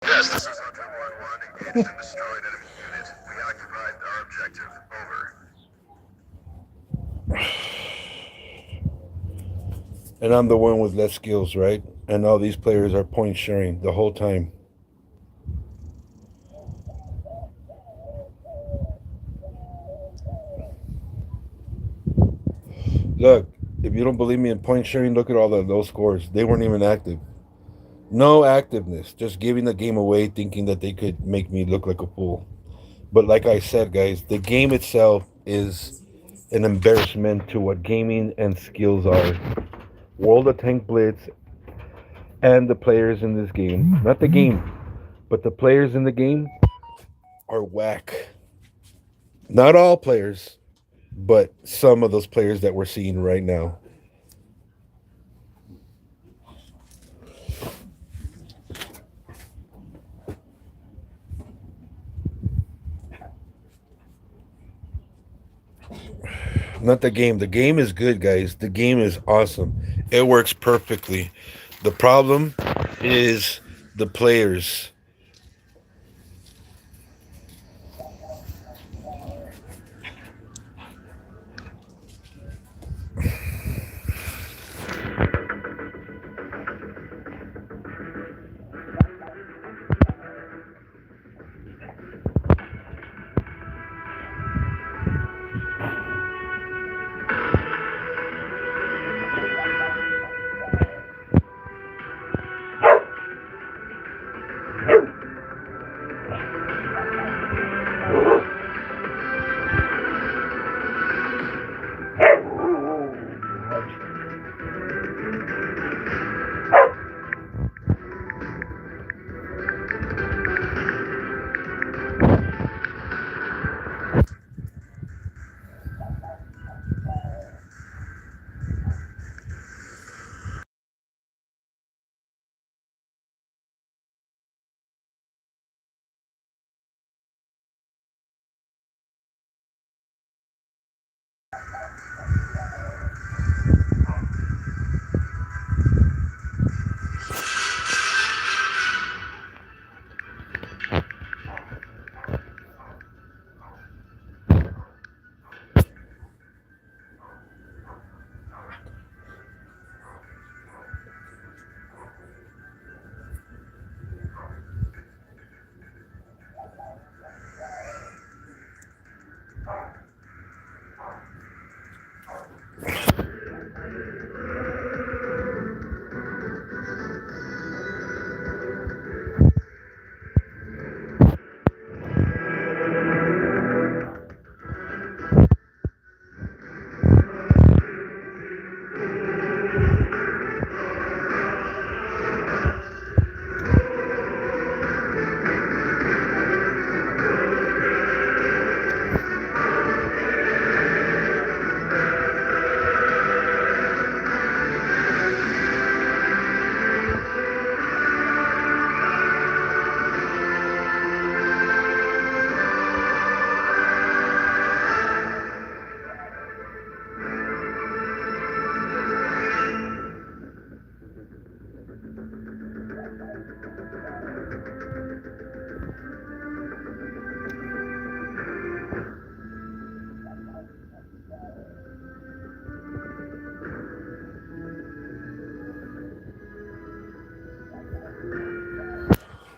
Yes, this is Hunter 1-1. Engaged and destroyed enemy unit. We occupied our objective. Over. And I'm the one with less skills, right? And all these players are point sharing the whole time. Look, if you don't believe me in point sharing, look at all those scores. They weren't even active. No activeness. Just giving the game away, thinking that they could make me look like a fool. But like I said, guys, the game itself is an embarrassment to what gaming and skills are. World of Tank Blitz and the players in this game, not the game, but the players in the game are whack. Not all players, but some of those players that we're seeing right now. Not the game. The game is good, guys. The game is awesome. It works perfectly. The problem is the players.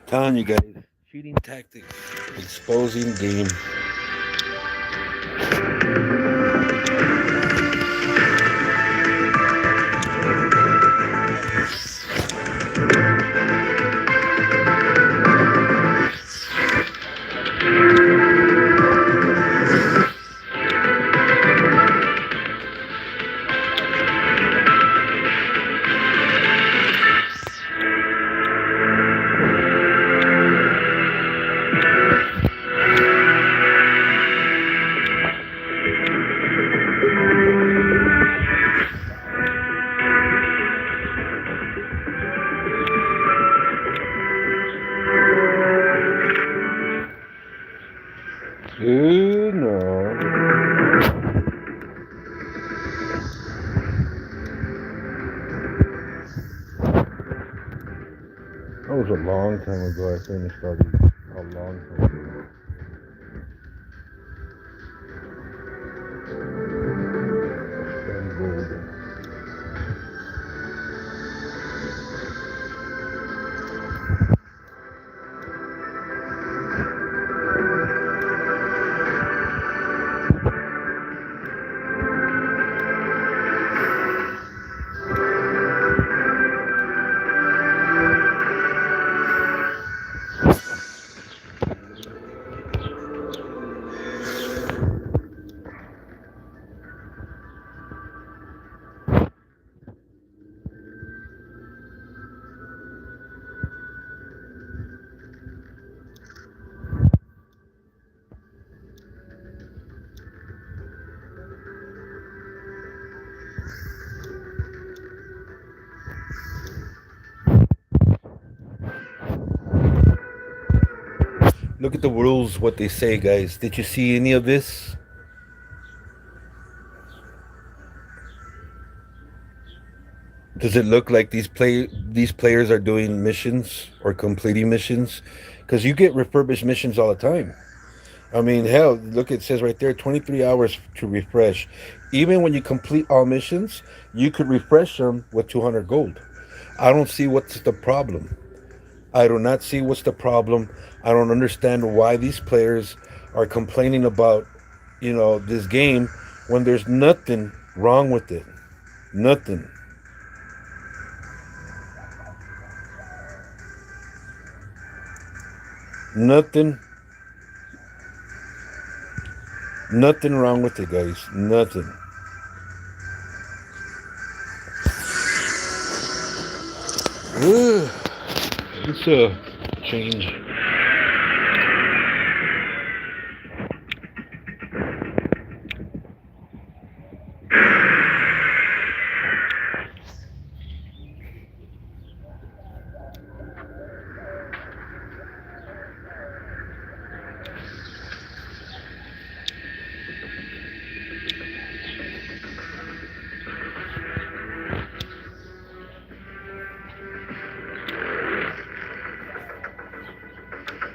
Telling you guys, cheating tactics, exposing game. No. That was a long time ago. I finished all these. A long time ago. And gold. Look at the rules, what they say, guys. Did you see any of this? Does it look like these players are doing missions or completing missions? Because you get refurbished missions all the time. I mean, hell, look, it says right there, 23 hours to refresh. Even when you complete all missions, you could refresh them with 200 gold. I don't see what's the problem. I do not see what's the problem. I don't understand why these players are complaining about, this game when there's nothing wrong with it. Nothing. Nothing. Nothing wrong with it, guys. Nothing. It's a change.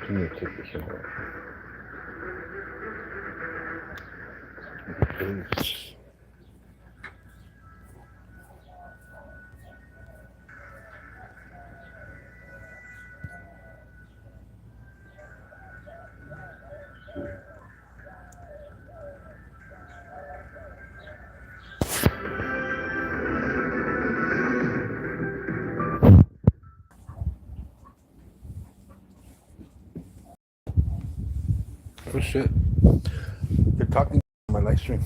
Let me take this one out. Please. Oh shit. You're talking on my live stream.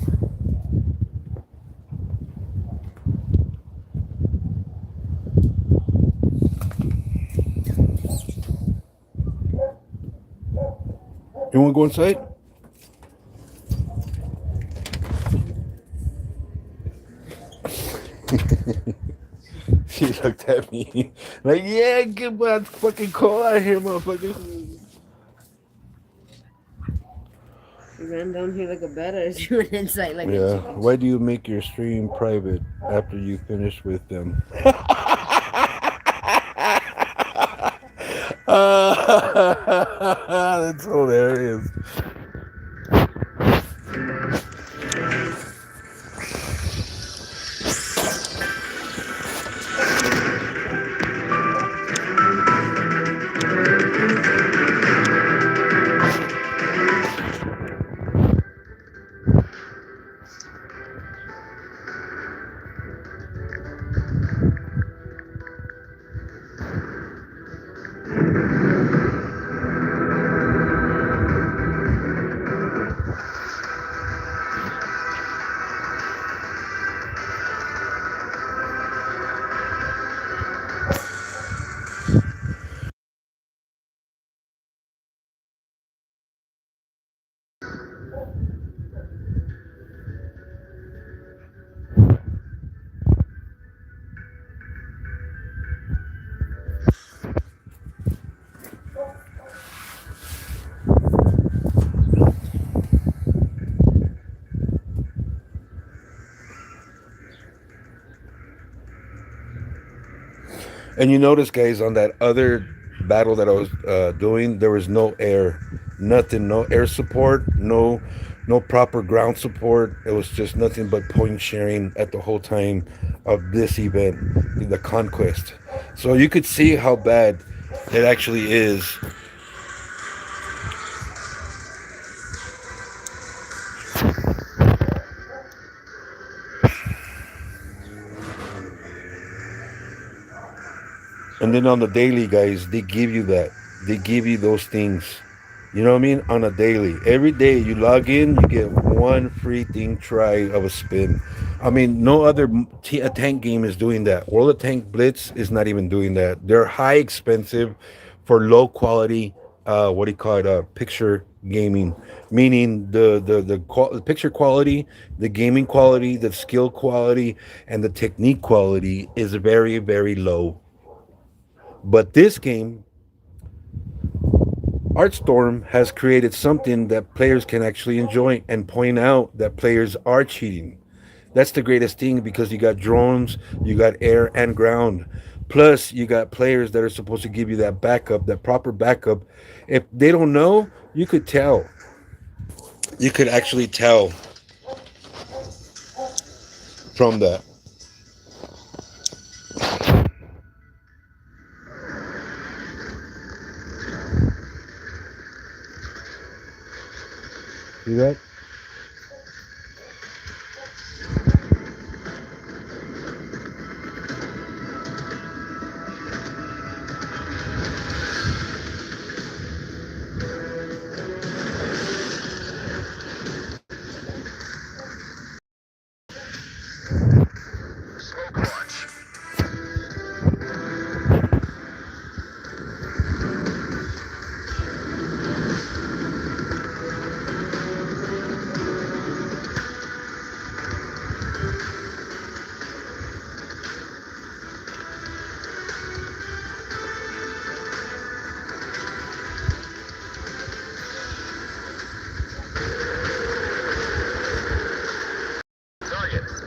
You want to go inside? She looked at me like, yeah, get my fucking call out here, motherfucker. You ran down here like a bat or you went inside like Yeah. a chicken? Why do you make your stream private after you finish with them? That's hilarious. And you notice, guys, on that other battle that I was doing, there was no air, nothing, no air support, no proper ground support. It was just nothing but point sharing at the whole time of this event, the conquest. So you could see how bad it actually is. And then on the daily, guys, they give you that. They give you those things. You know what I mean? On a daily. Every day you log in, you get one free thing try of a spin. I mean, no other a tank game is doing that. World of Tank Blitz is not even doing that. They're high expensive for low quality, what do you call it? Picture gaming. Meaning the picture quality, the gaming quality, the skill quality, and the technique quality is very, very low. But this game, Artstorm, has created something that players can actually enjoy and point out that players are cheating. That's the greatest thing because you got drones, you got air and ground. Plus, you got players that are supposed to give you that backup, that proper backup. If they don't know, you could tell. You could actually tell from that. See that? Smoke launch.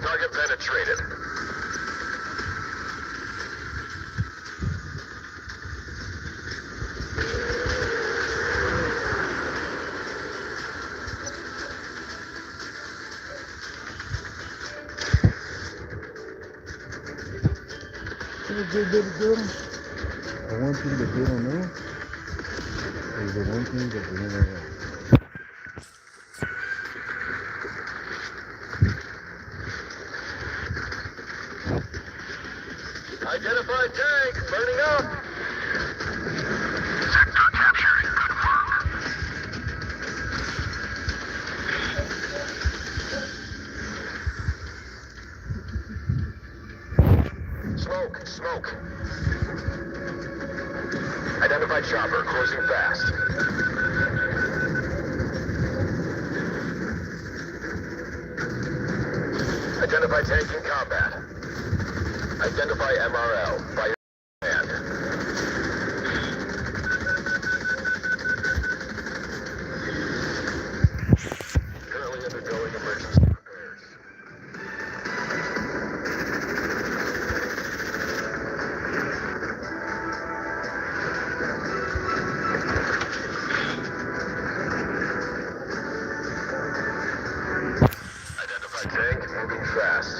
Target penetrated. That's a good bit of them. The one thing that they don't know is the one thing that they don't know. Identified tank burning up. Sector captured. Good work. Smoke. Identified chopper closing fast. Identify tank in combat. Identify MRL. Fire command. Currently undergoing emergency repairs. Identify tank moving fast.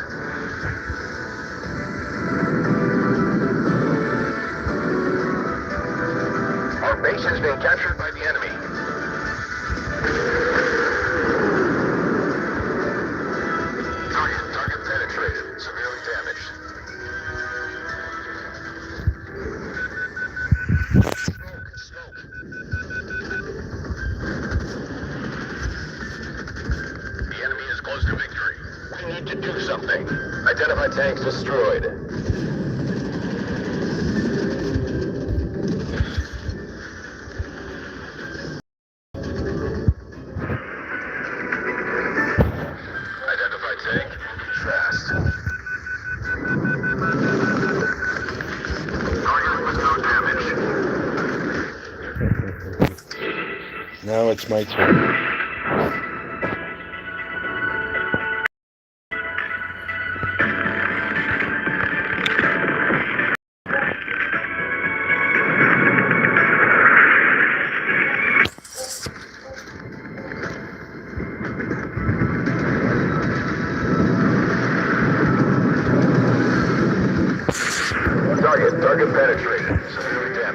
Our base has been captured by the enemy. Target penetrated. Severely damaged. Smoke. The enemy is close to victory. We need to do something. Identify tanks destroyed. Identify tank moving fast. Target with no damage. Now it's my turn.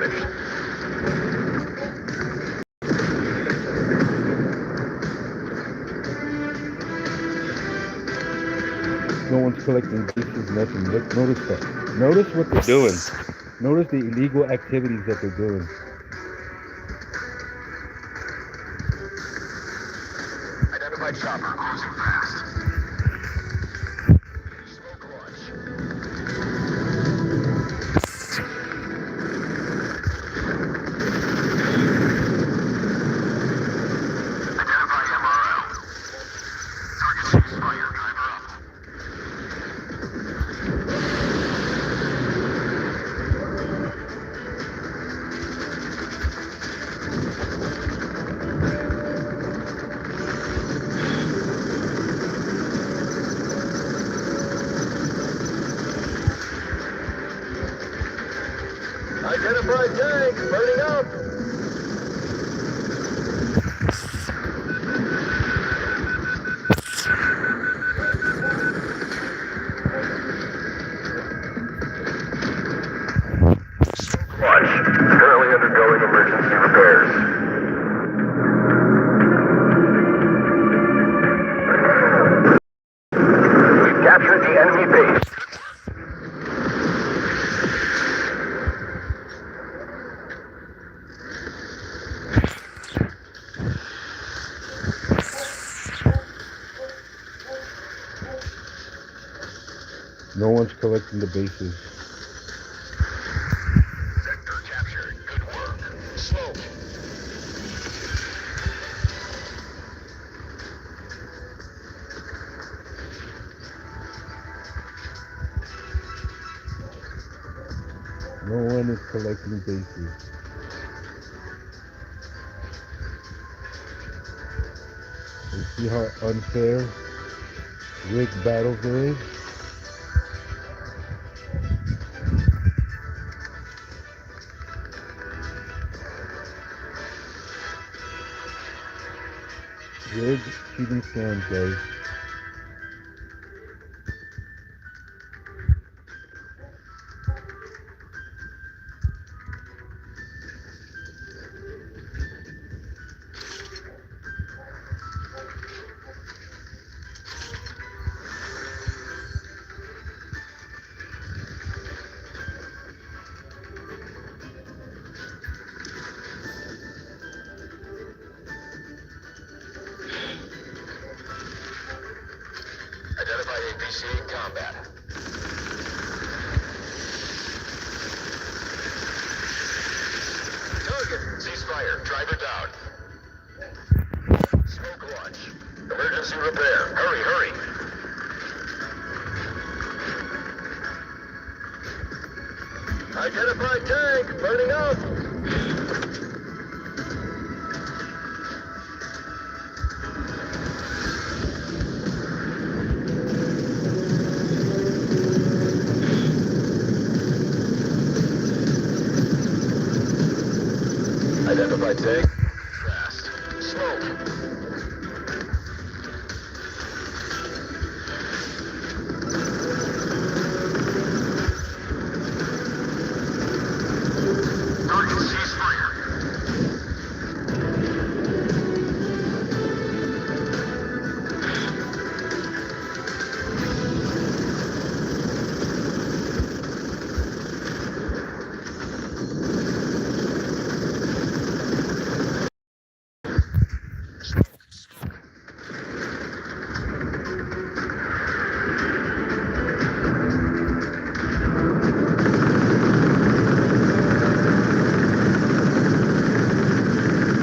damage. No one's collecting bases, nothing. Look, notice that. Notice what they're doing. Notice the illegal activities that they're doing. Identified chopper closing fast. Smoke launch. Identify MRL. Target ceasefire. Driver up. Identified tank, burning up! Launch. Currently undergoing emergency repairs. We've captured the enemy base. No one's collecting the bases. Sector captured. Good work. Smoke. No one is collecting bases. You see how unfair rigged battles there is? Rigged cheating scams, guys. Identify APC in combat. Target. Ceasefire. Driver down. Smoke launch. Emergency repair. Hurry, hurry. Identified tank. Burning up. Identified tank. Fast. Smoke. Target ceasefire.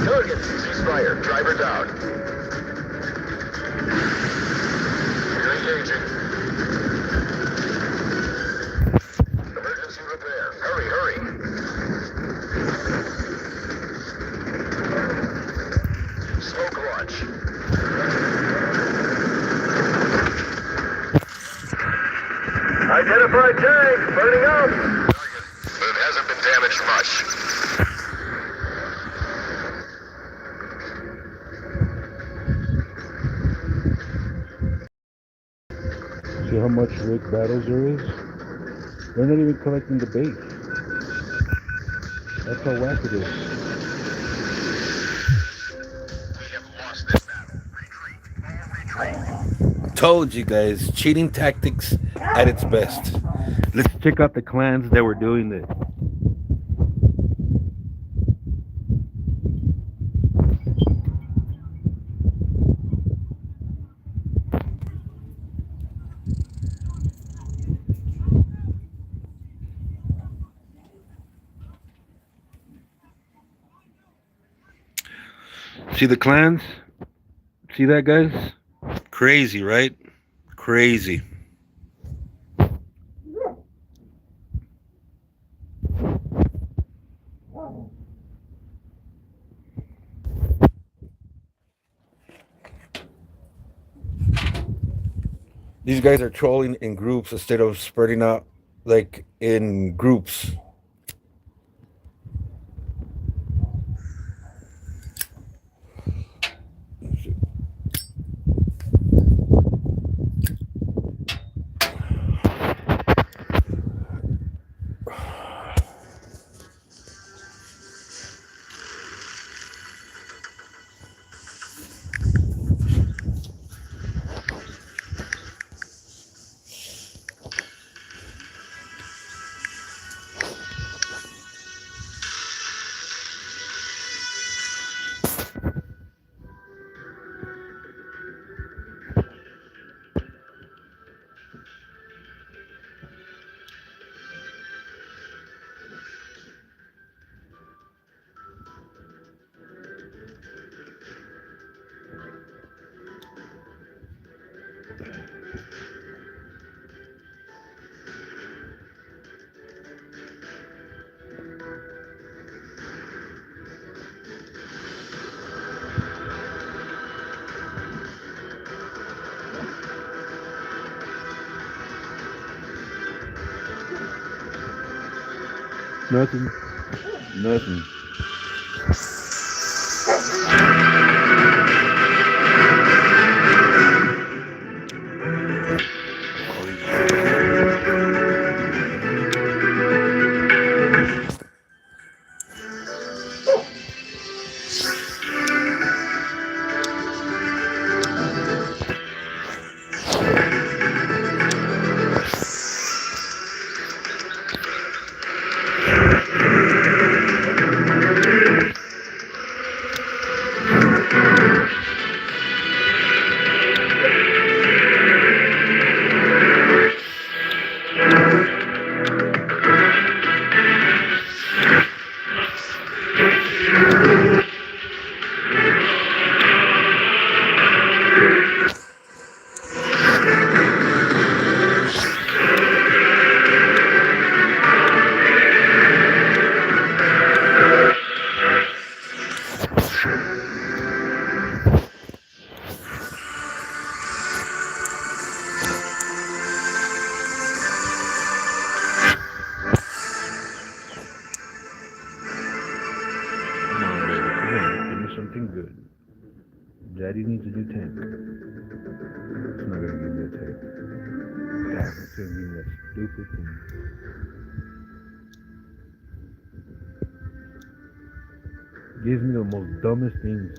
Target. Ceasefire. Driver down. We're engaging. Emergency repair. Hurry, hurry. Smoke launch. Identified tank. Burning up. It hasn't been damaged much. See how much rigged battles there is? They're not even collecting the base. That's how whack it is. We have lost this battle. Retreat. All retreat. Told you guys, cheating tactics at its best. Let's check out the clans that were doing this. See the clans? See that, guys? Crazy, right? Crazy. These guys are trolling in groups instead of spreading out like in groups. Nothing. Nothing. Come on, baby. Come on. Give me something good. Daddy needs a new tank. It's not gonna give me a tank. Damn, it's gonna give me that stupid thing. Gives me the most dumbest things.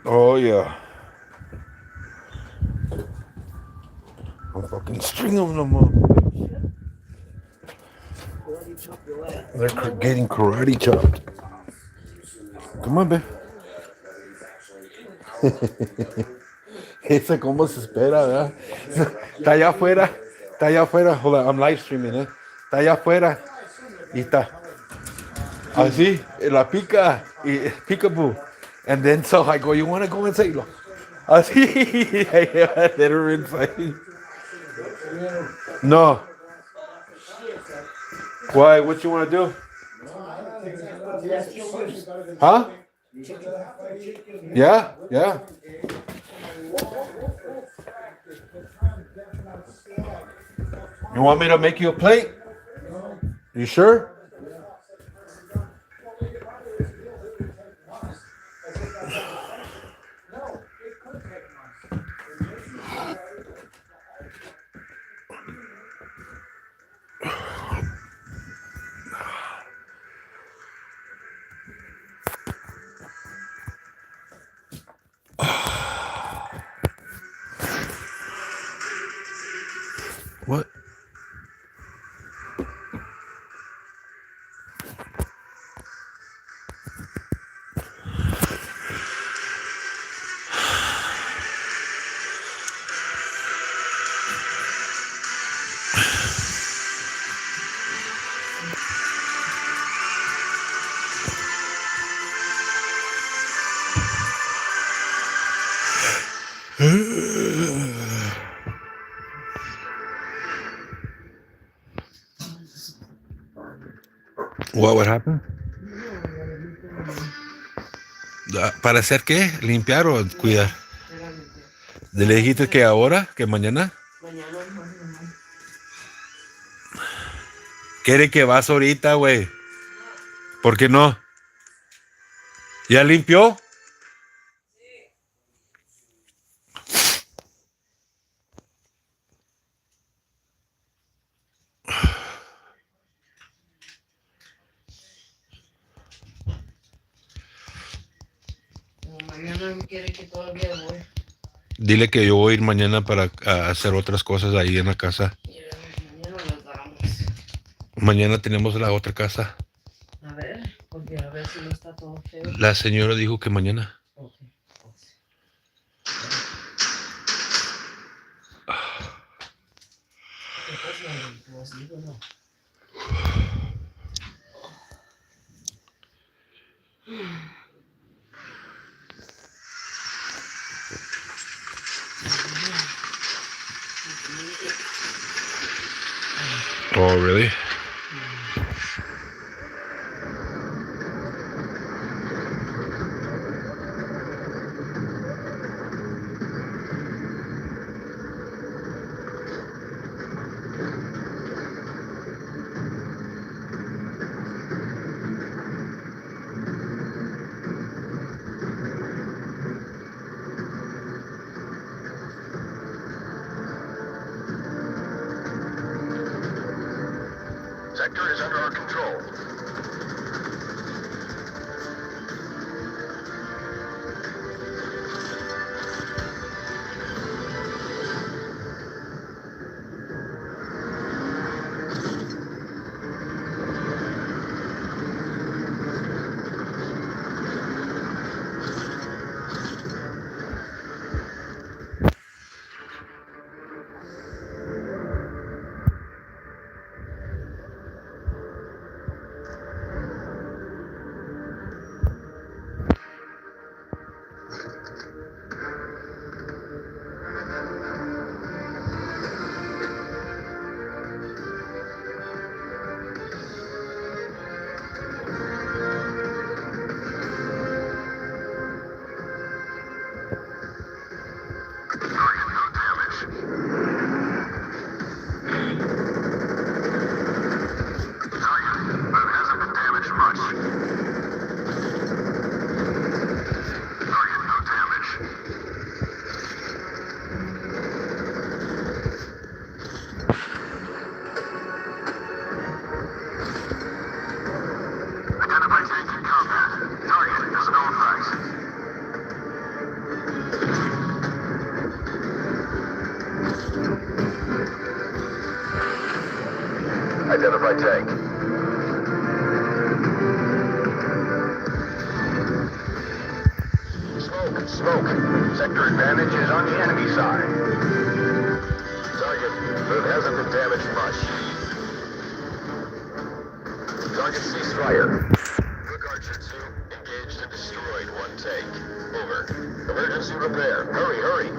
Oh yeah. I'm fucking string them no more. They're getting karate chopped. Come on, babe. Esa como se espera, ¿verdad? Está allá afuera. Está allá afuera. Hold on, I'm live streaming, ¿eh? Está allá afuera. Y está así, la pica y peekaboo. And then so I go, you want to go inside? Así. I let her inside. No. Why? What you want to do? Huh? Yeah, yeah. You want me to make you a plate? You sure? What? What would happen? ¿Para hacer qué? ¿Limpiar o cuidar? ¿Le dijiste que ahora? ¿Que mañana? Quiere que vas ahorita, güey. ¿Por qué no? ¿Ya limpió? Mañana quiere que todavía voy. Dile que yo voy a ir mañana para hacer otras cosas ahí en la casa. Mañana las damos. Mañana tenemos la otra casa. A ver, porque a ver si no está todo feo. La señora dijo que mañana. Okay. Oh, really? Sector is under our control. Identify tank. Smoke. Sector advantage is on the enemy side. Target, but it hasn't been damaged much. Target ceasefire. Quick Archer 2, engaged and destroyed one tank. Over. Emergency repair. Hurry.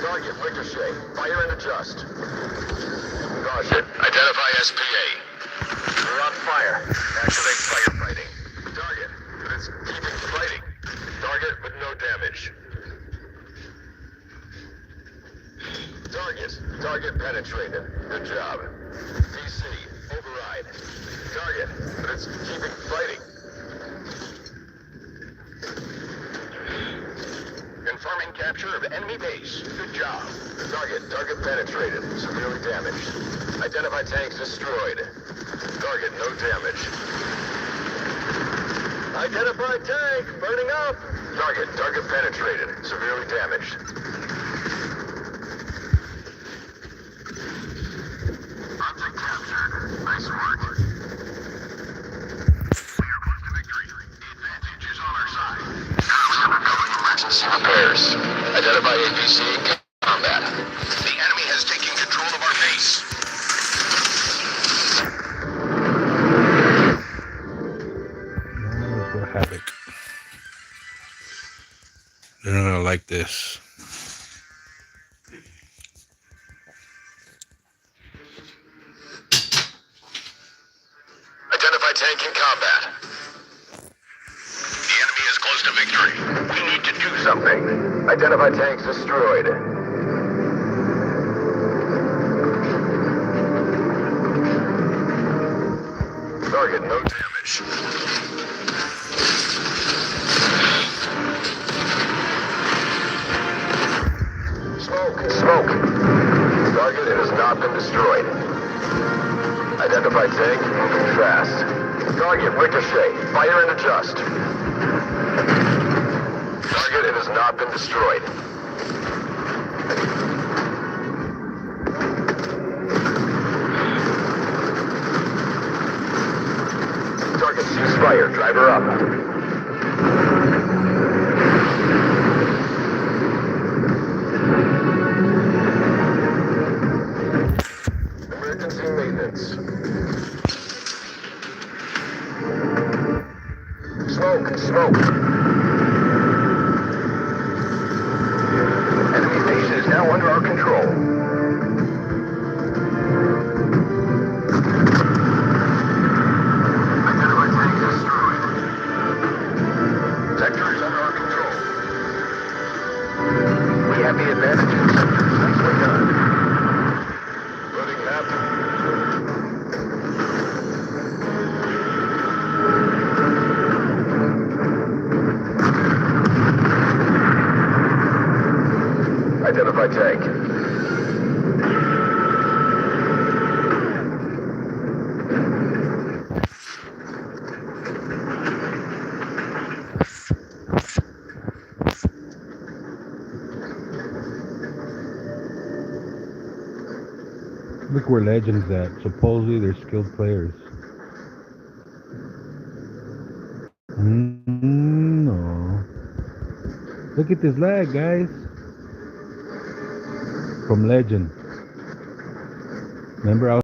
Target, ricochet. Fire and adjust. Caution. Identify SPA. We're on fire. Activate firefighting. Target, but it's keeping fighting. Target with no damage. Target penetrated. Good job. DC, override. Target, but it's keeping fighting. Confirming capture of enemy base. Good job. Target penetrated. Severely damaged. Identify tanks destroyed. Target, no damage. Identify tank, burning up. Target penetrated. Severely damaged. Object captured. Nice work. We are close to victory. The advantage is on our side. Emergency repairs. Identify APC in combat. The enemy has taken control of our base. Havoc. They're not gonna like this. Identify tank in combat. The enemy is close to victory. We need to do something. Identify tanks destroyed. Target, no damage. Smoke. Target has not been destroyed. Identify tank, moving fast. Target, ricochet. Fire and adjust. Target, has not been destroyed. Target, ceasefire. Driver up. Smoke. Enemy base is now under our control. Identify tank destroyed. Sector is under our control. We have the advantage in sectors. Nicely done. Loading happened. Identify tank. Look where Legend's at. Supposedly they're skilled players. No. Look at this lag, guys. From Legend. Remember I was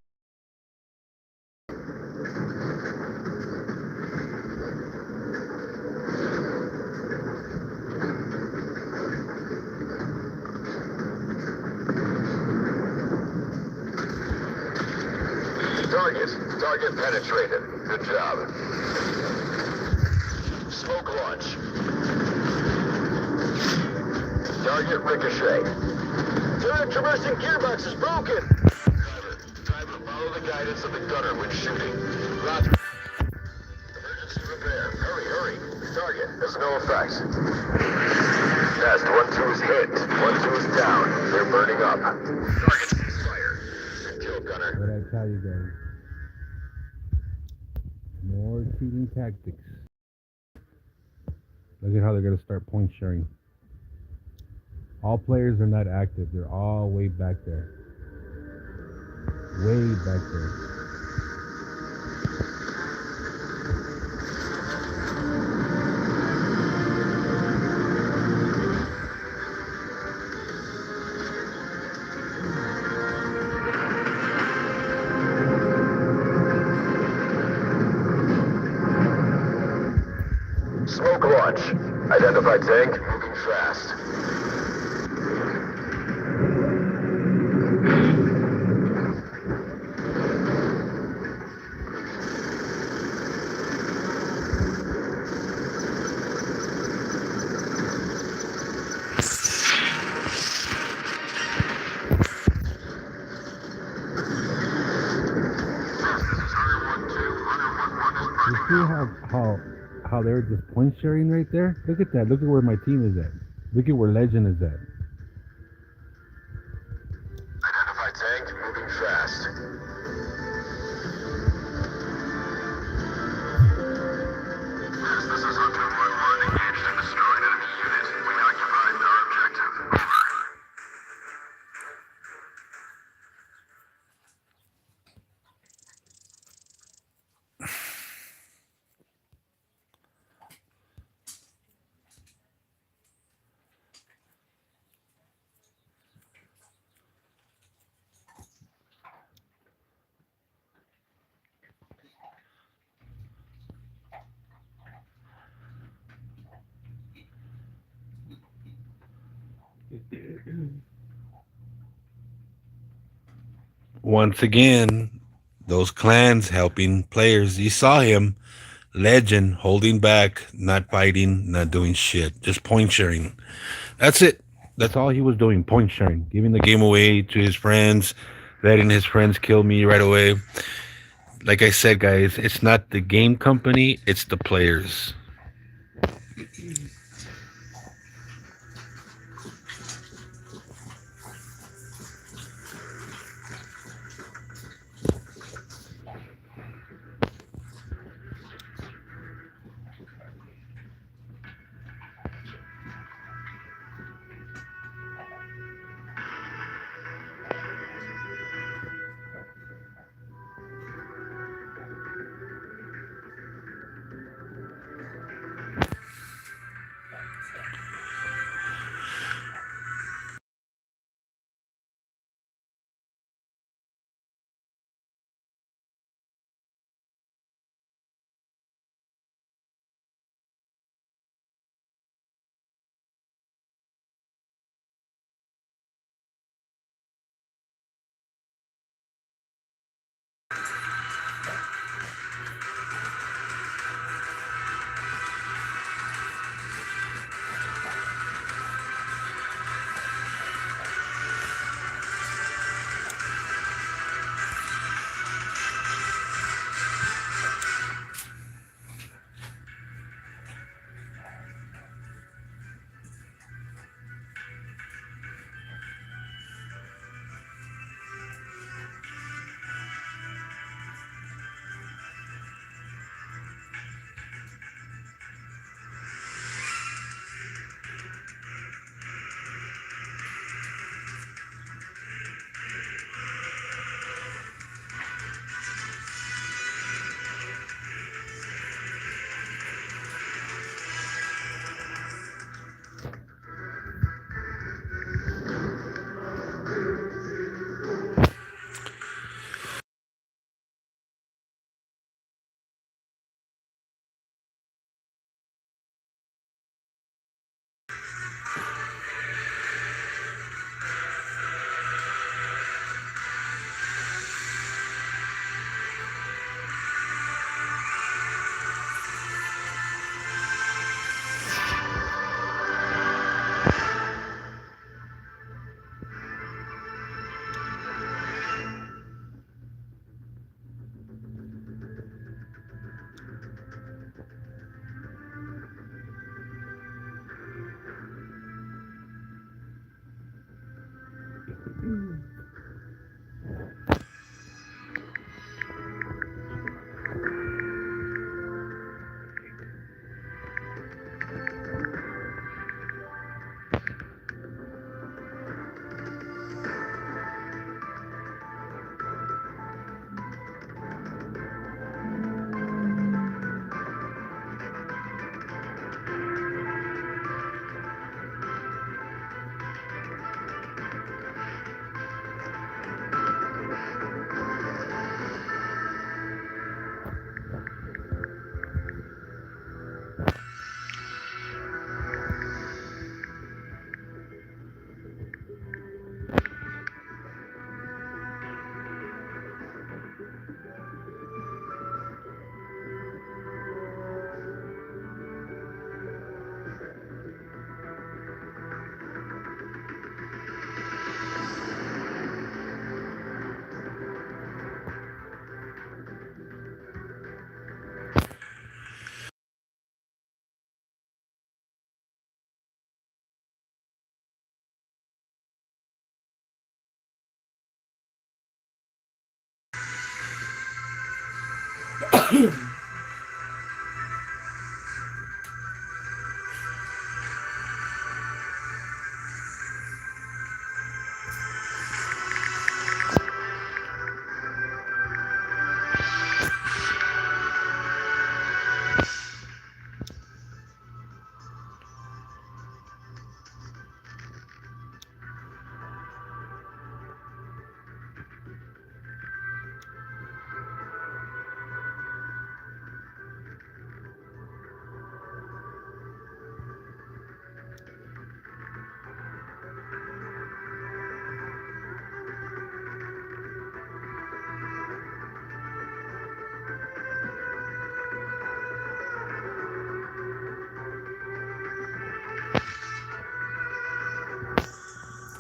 Target penetrated. Good job. Smoke launch. Target ricochet. Turret traversing gearbox is broken. Driver, follow the guidance of the gunner when shooting. Roger. Emergency repair. Hurry. Target has no effect. Test 1-2 is hit. 1-2 is down. They're burning up. Target fire. Good kill, gunner. what I tell you guys. More cheating tactics. Look at how they're gonna start point sharing. All players are not active. They're all way back there. Way back there. Smoke launch. Identified tank moving fast. You see how they're just point sharing right there? Look at that. Look at where my team is at. Look at where Legend is at. Identified tank moving fast. Yes, this is Hunter 1-1, engaged and destroyed enemy unit. We occupied our objective. Over. Once again, those clans helping players. You saw him, Legend, holding back, not fighting, not doing shit, just point sharing. That's it. That's all he was doing, point sharing, giving the game away to his friends, letting his friends kill me right away. Like I said, guys, it's not the game company, it's the players.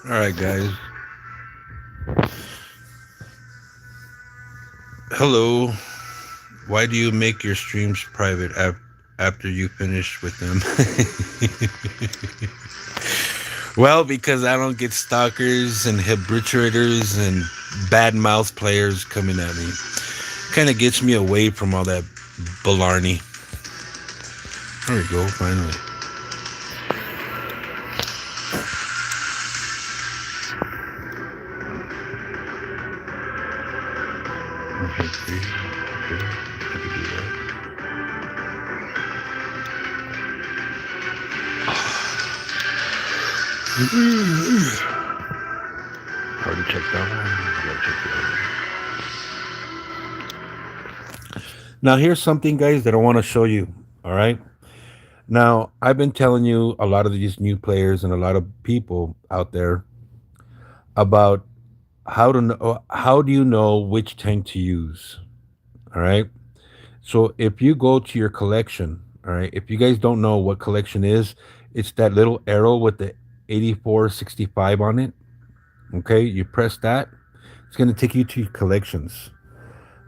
All right, guys. Hello. Why do you make your streams private after you finish with them? Well, because I don't get stalkers and habituators and bad mouth players coming at me. Kind of gets me away from all that blarney. There we go, finally. Okay, I can do that. Hard to check that one. Gotta check the other. Now, here's something, guys, that I want to show you. All right. Now, I've been telling you a lot of these new players and a lot of people out there about how to know, how do you know which tank to use. All right. So if you go to your collection, all right, if you guys don't know what collection is, it's that little arrow with the 8465 on it. Okay, you press that, it's going to take you to your collections.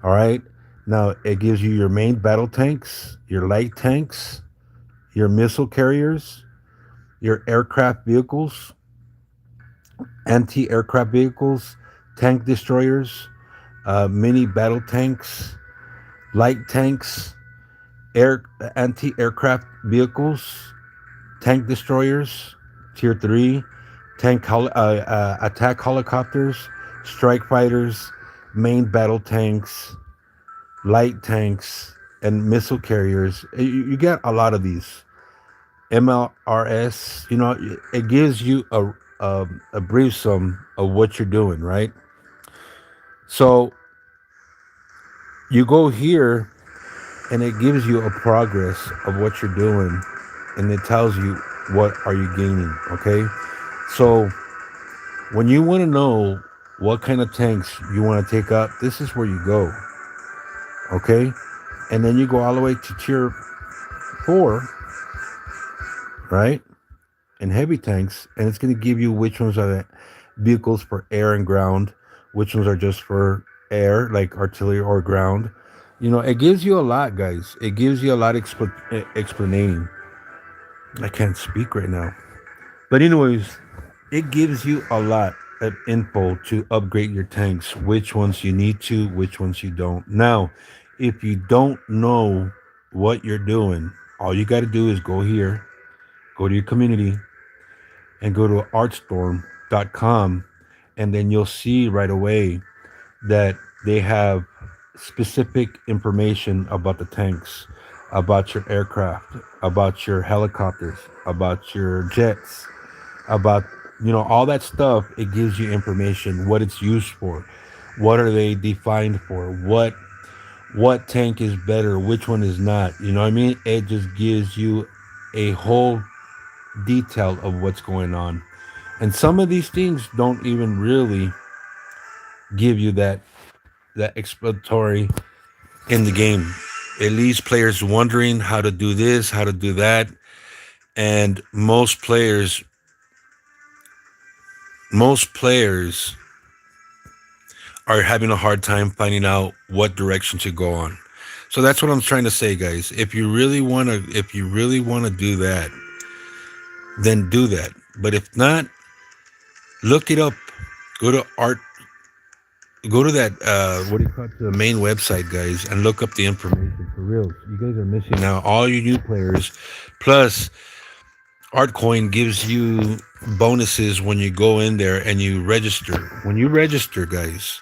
All right. Now it gives you your main battle tanks, your light tanks, your missile carriers, your aircraft vehicles, anti-aircraft vehicles, tank destroyers, mini battle tanks, light tanks, air anti-aircraft vehicles, tank destroyers, tier 3, attack helicopters, strike fighters, main battle tanks, light tanks, and missile carriers. You get a lot of these. MLRS, it gives you a brief sum of what you're doing, right? So you go here and it gives you a progress of what you're doing, and it tells you what are you gaining. Okay, so when you want to know what kind of tanks you want to take up, this is where you go. Okay, and then you go all the way to tier 4, right, and heavy tanks, and it's going to give you which ones are the vehicles for air and ground, which ones are just for air, like artillery or ground. It gives you a lot, guys. It gives you a lot explaining. I can't speak right now. But anyways, it gives you a lot of info to upgrade your tanks, which ones you need to, which ones you don't. Now, if you don't know what you're doing, all you got to do is go here, go to your community, and go to artstorm.com, and then you'll see right away that they have specific information about the tanks, about your aircraft, about your helicopters, about your jets, about all that stuff. It gives you information, what it's used for, what are they defined for, what tank is better, which one is not. You know what I mean? It just gives you a whole detail of what's going on. And some of these things don't even really give you that explanatory in the game. It leaves players wondering how to do this, how to do that. And most players are having a hard time finding out what direction to go on. So that's what I'm trying to say, guys. If you really want to do that, then do that. But if not, look it up. Go to go to that what do you call it, the main website, guys, and look up the information for real. You guys are missing out. All you new players, plus Artcoin gives you bonuses when you go in there and you register. When you register, guys,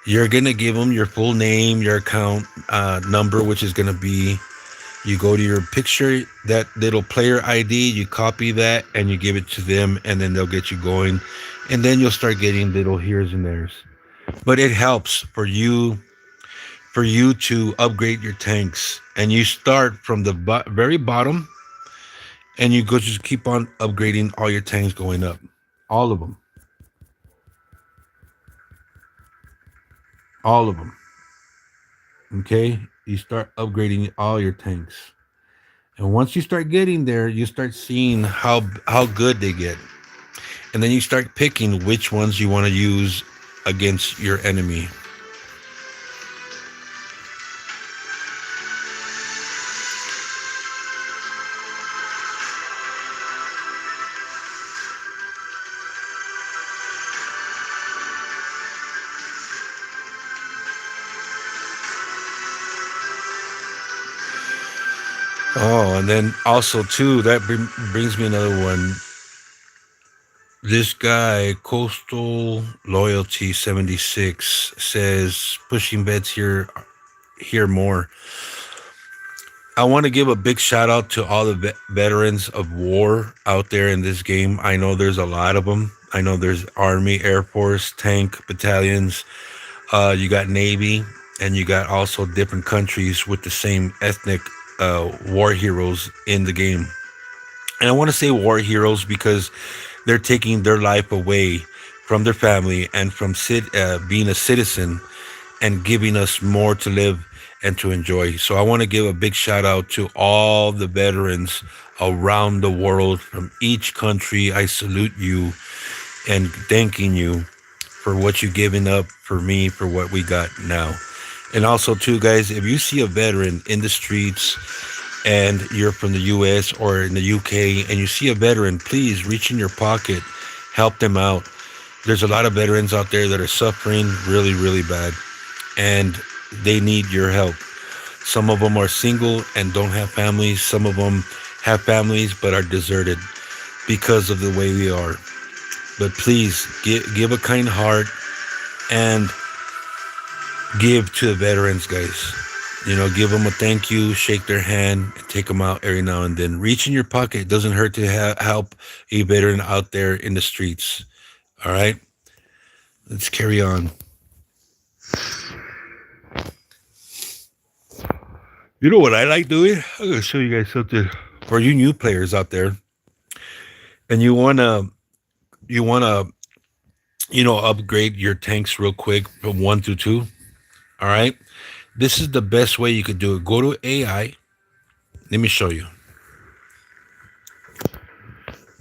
you're gonna give them your full name, your account number, which is gonna be, you go to your picture, that little player ID, you copy that and you give it to them, and then they'll get you going, and then you'll start getting little here's and there's. But it helps for you to upgrade your tanks, and you start from the very bottom, and you go just keep on upgrading all your tanks going up, all of them, all of them. Okay, you start upgrading all your tanks, and once you start getting there, you start seeing how good they get, and then you start picking which ones you want to use against your enemy. Oh, and then also too, that brings me another one. This guy, Coastal Loyalty 76, says pushing bets here more. I want to give a big shout out to all the veterans of war out there in this game. I know there's a lot of them. I know there's Army, Air Force, tank battalions. You got Navy, and you got also different countries with the same ethnic war heroes in the game. And I want to say war heroes because they're taking their life away from their family and from being a citizen, and giving us more to live and to enjoy. So I want to give a big shout out to all the veterans around the world from each country. I salute you and thanking you for what you've given up for me, for what we got now. And also too, guys, if you see a veteran in the streets and you're from the US or in the UK and you see a veteran, please reach in your pocket, help them out. There's a lot of veterans out there that are suffering really, really bad, and they need your help. Some of them are single and don't have families. Some of them have families but are deserted because of the way we are. But please give a kind heart and give to the veterans, guys. You know, give them a thank you, shake their hand, and take them out every now and then. Reach in your pocket. It doesn't hurt to help a veteran out there in the streets. All right? Let's carry on. You know what I like doing? I'm going to show you guys something. For you new players out there, and you want to upgrade your tanks real quick from 1 to 2. All right? This is the best way you could do it. Go to AI. Let me show you.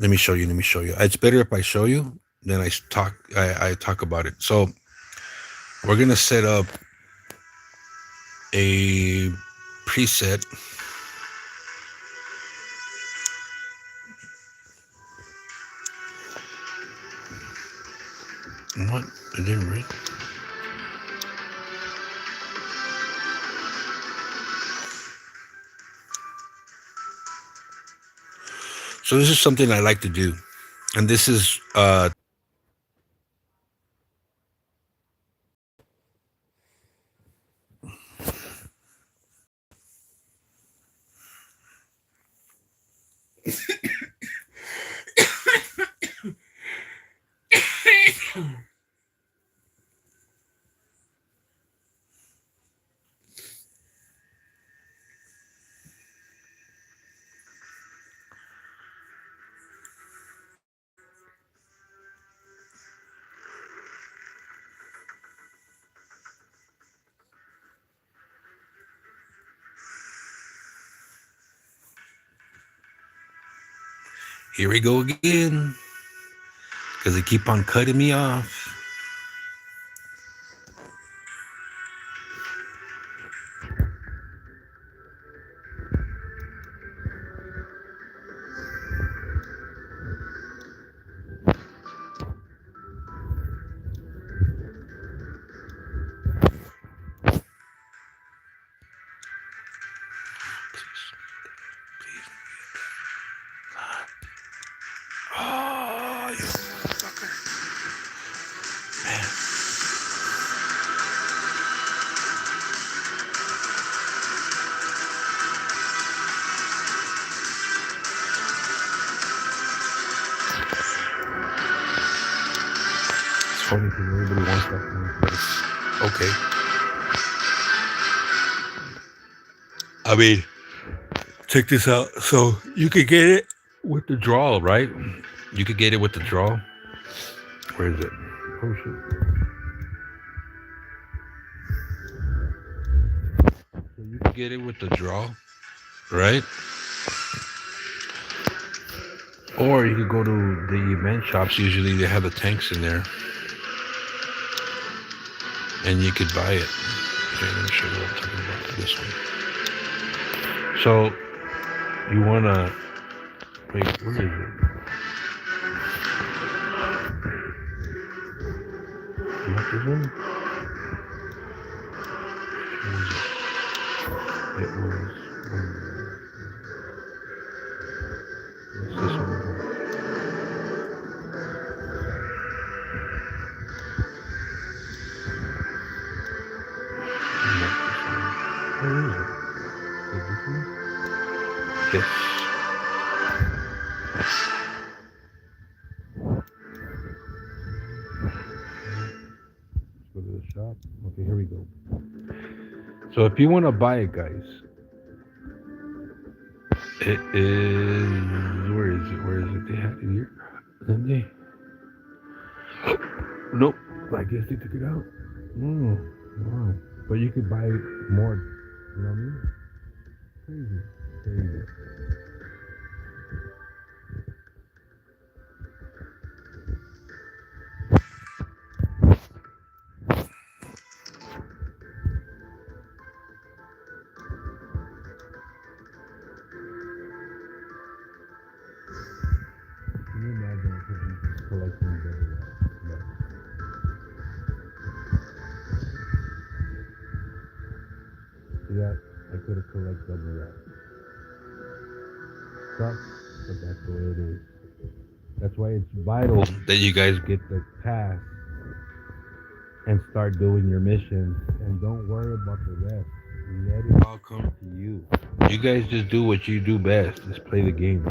Let me show you. Let me show you. It's better if I show you than I talk about it. So we're gonna set up a preset. What? It didn't read. So this is something I like to do, and this is here we go again, because they keep on cutting me off. funny because everybody wants that thing. But it's okay. I mean, check this out. So you could get it with the draw, right? You could get it with the draw. Where is it? Oh shit. So you could get it with the draw, right? Or you could go to the event shops. Usually they have the tanks in there. And you could buy it. Okay, let me show you what I'm talking about. This one. So you wanna wait, where is it? You want this one? Where is it? It was what's this one? Where is it? Is it this one? Yes. Let's go to the shop. Okay, here we go. So if you want to buy it, guys, it is, where is it? Where is it? They had it here. Didn't they? Nope. I guess they took it out. Wow. But you could buy more. You know what I mean? Crazy. Crazy. Can you imagine if you collecting the see that? I could have collected double that. Sucks, but that's the way it is. That's why it's vital that you guys get the task and start doing your missions and don't worry about the rest. Let it all come to you. You guys just do what you do best. Just play the game.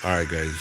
All right, guys.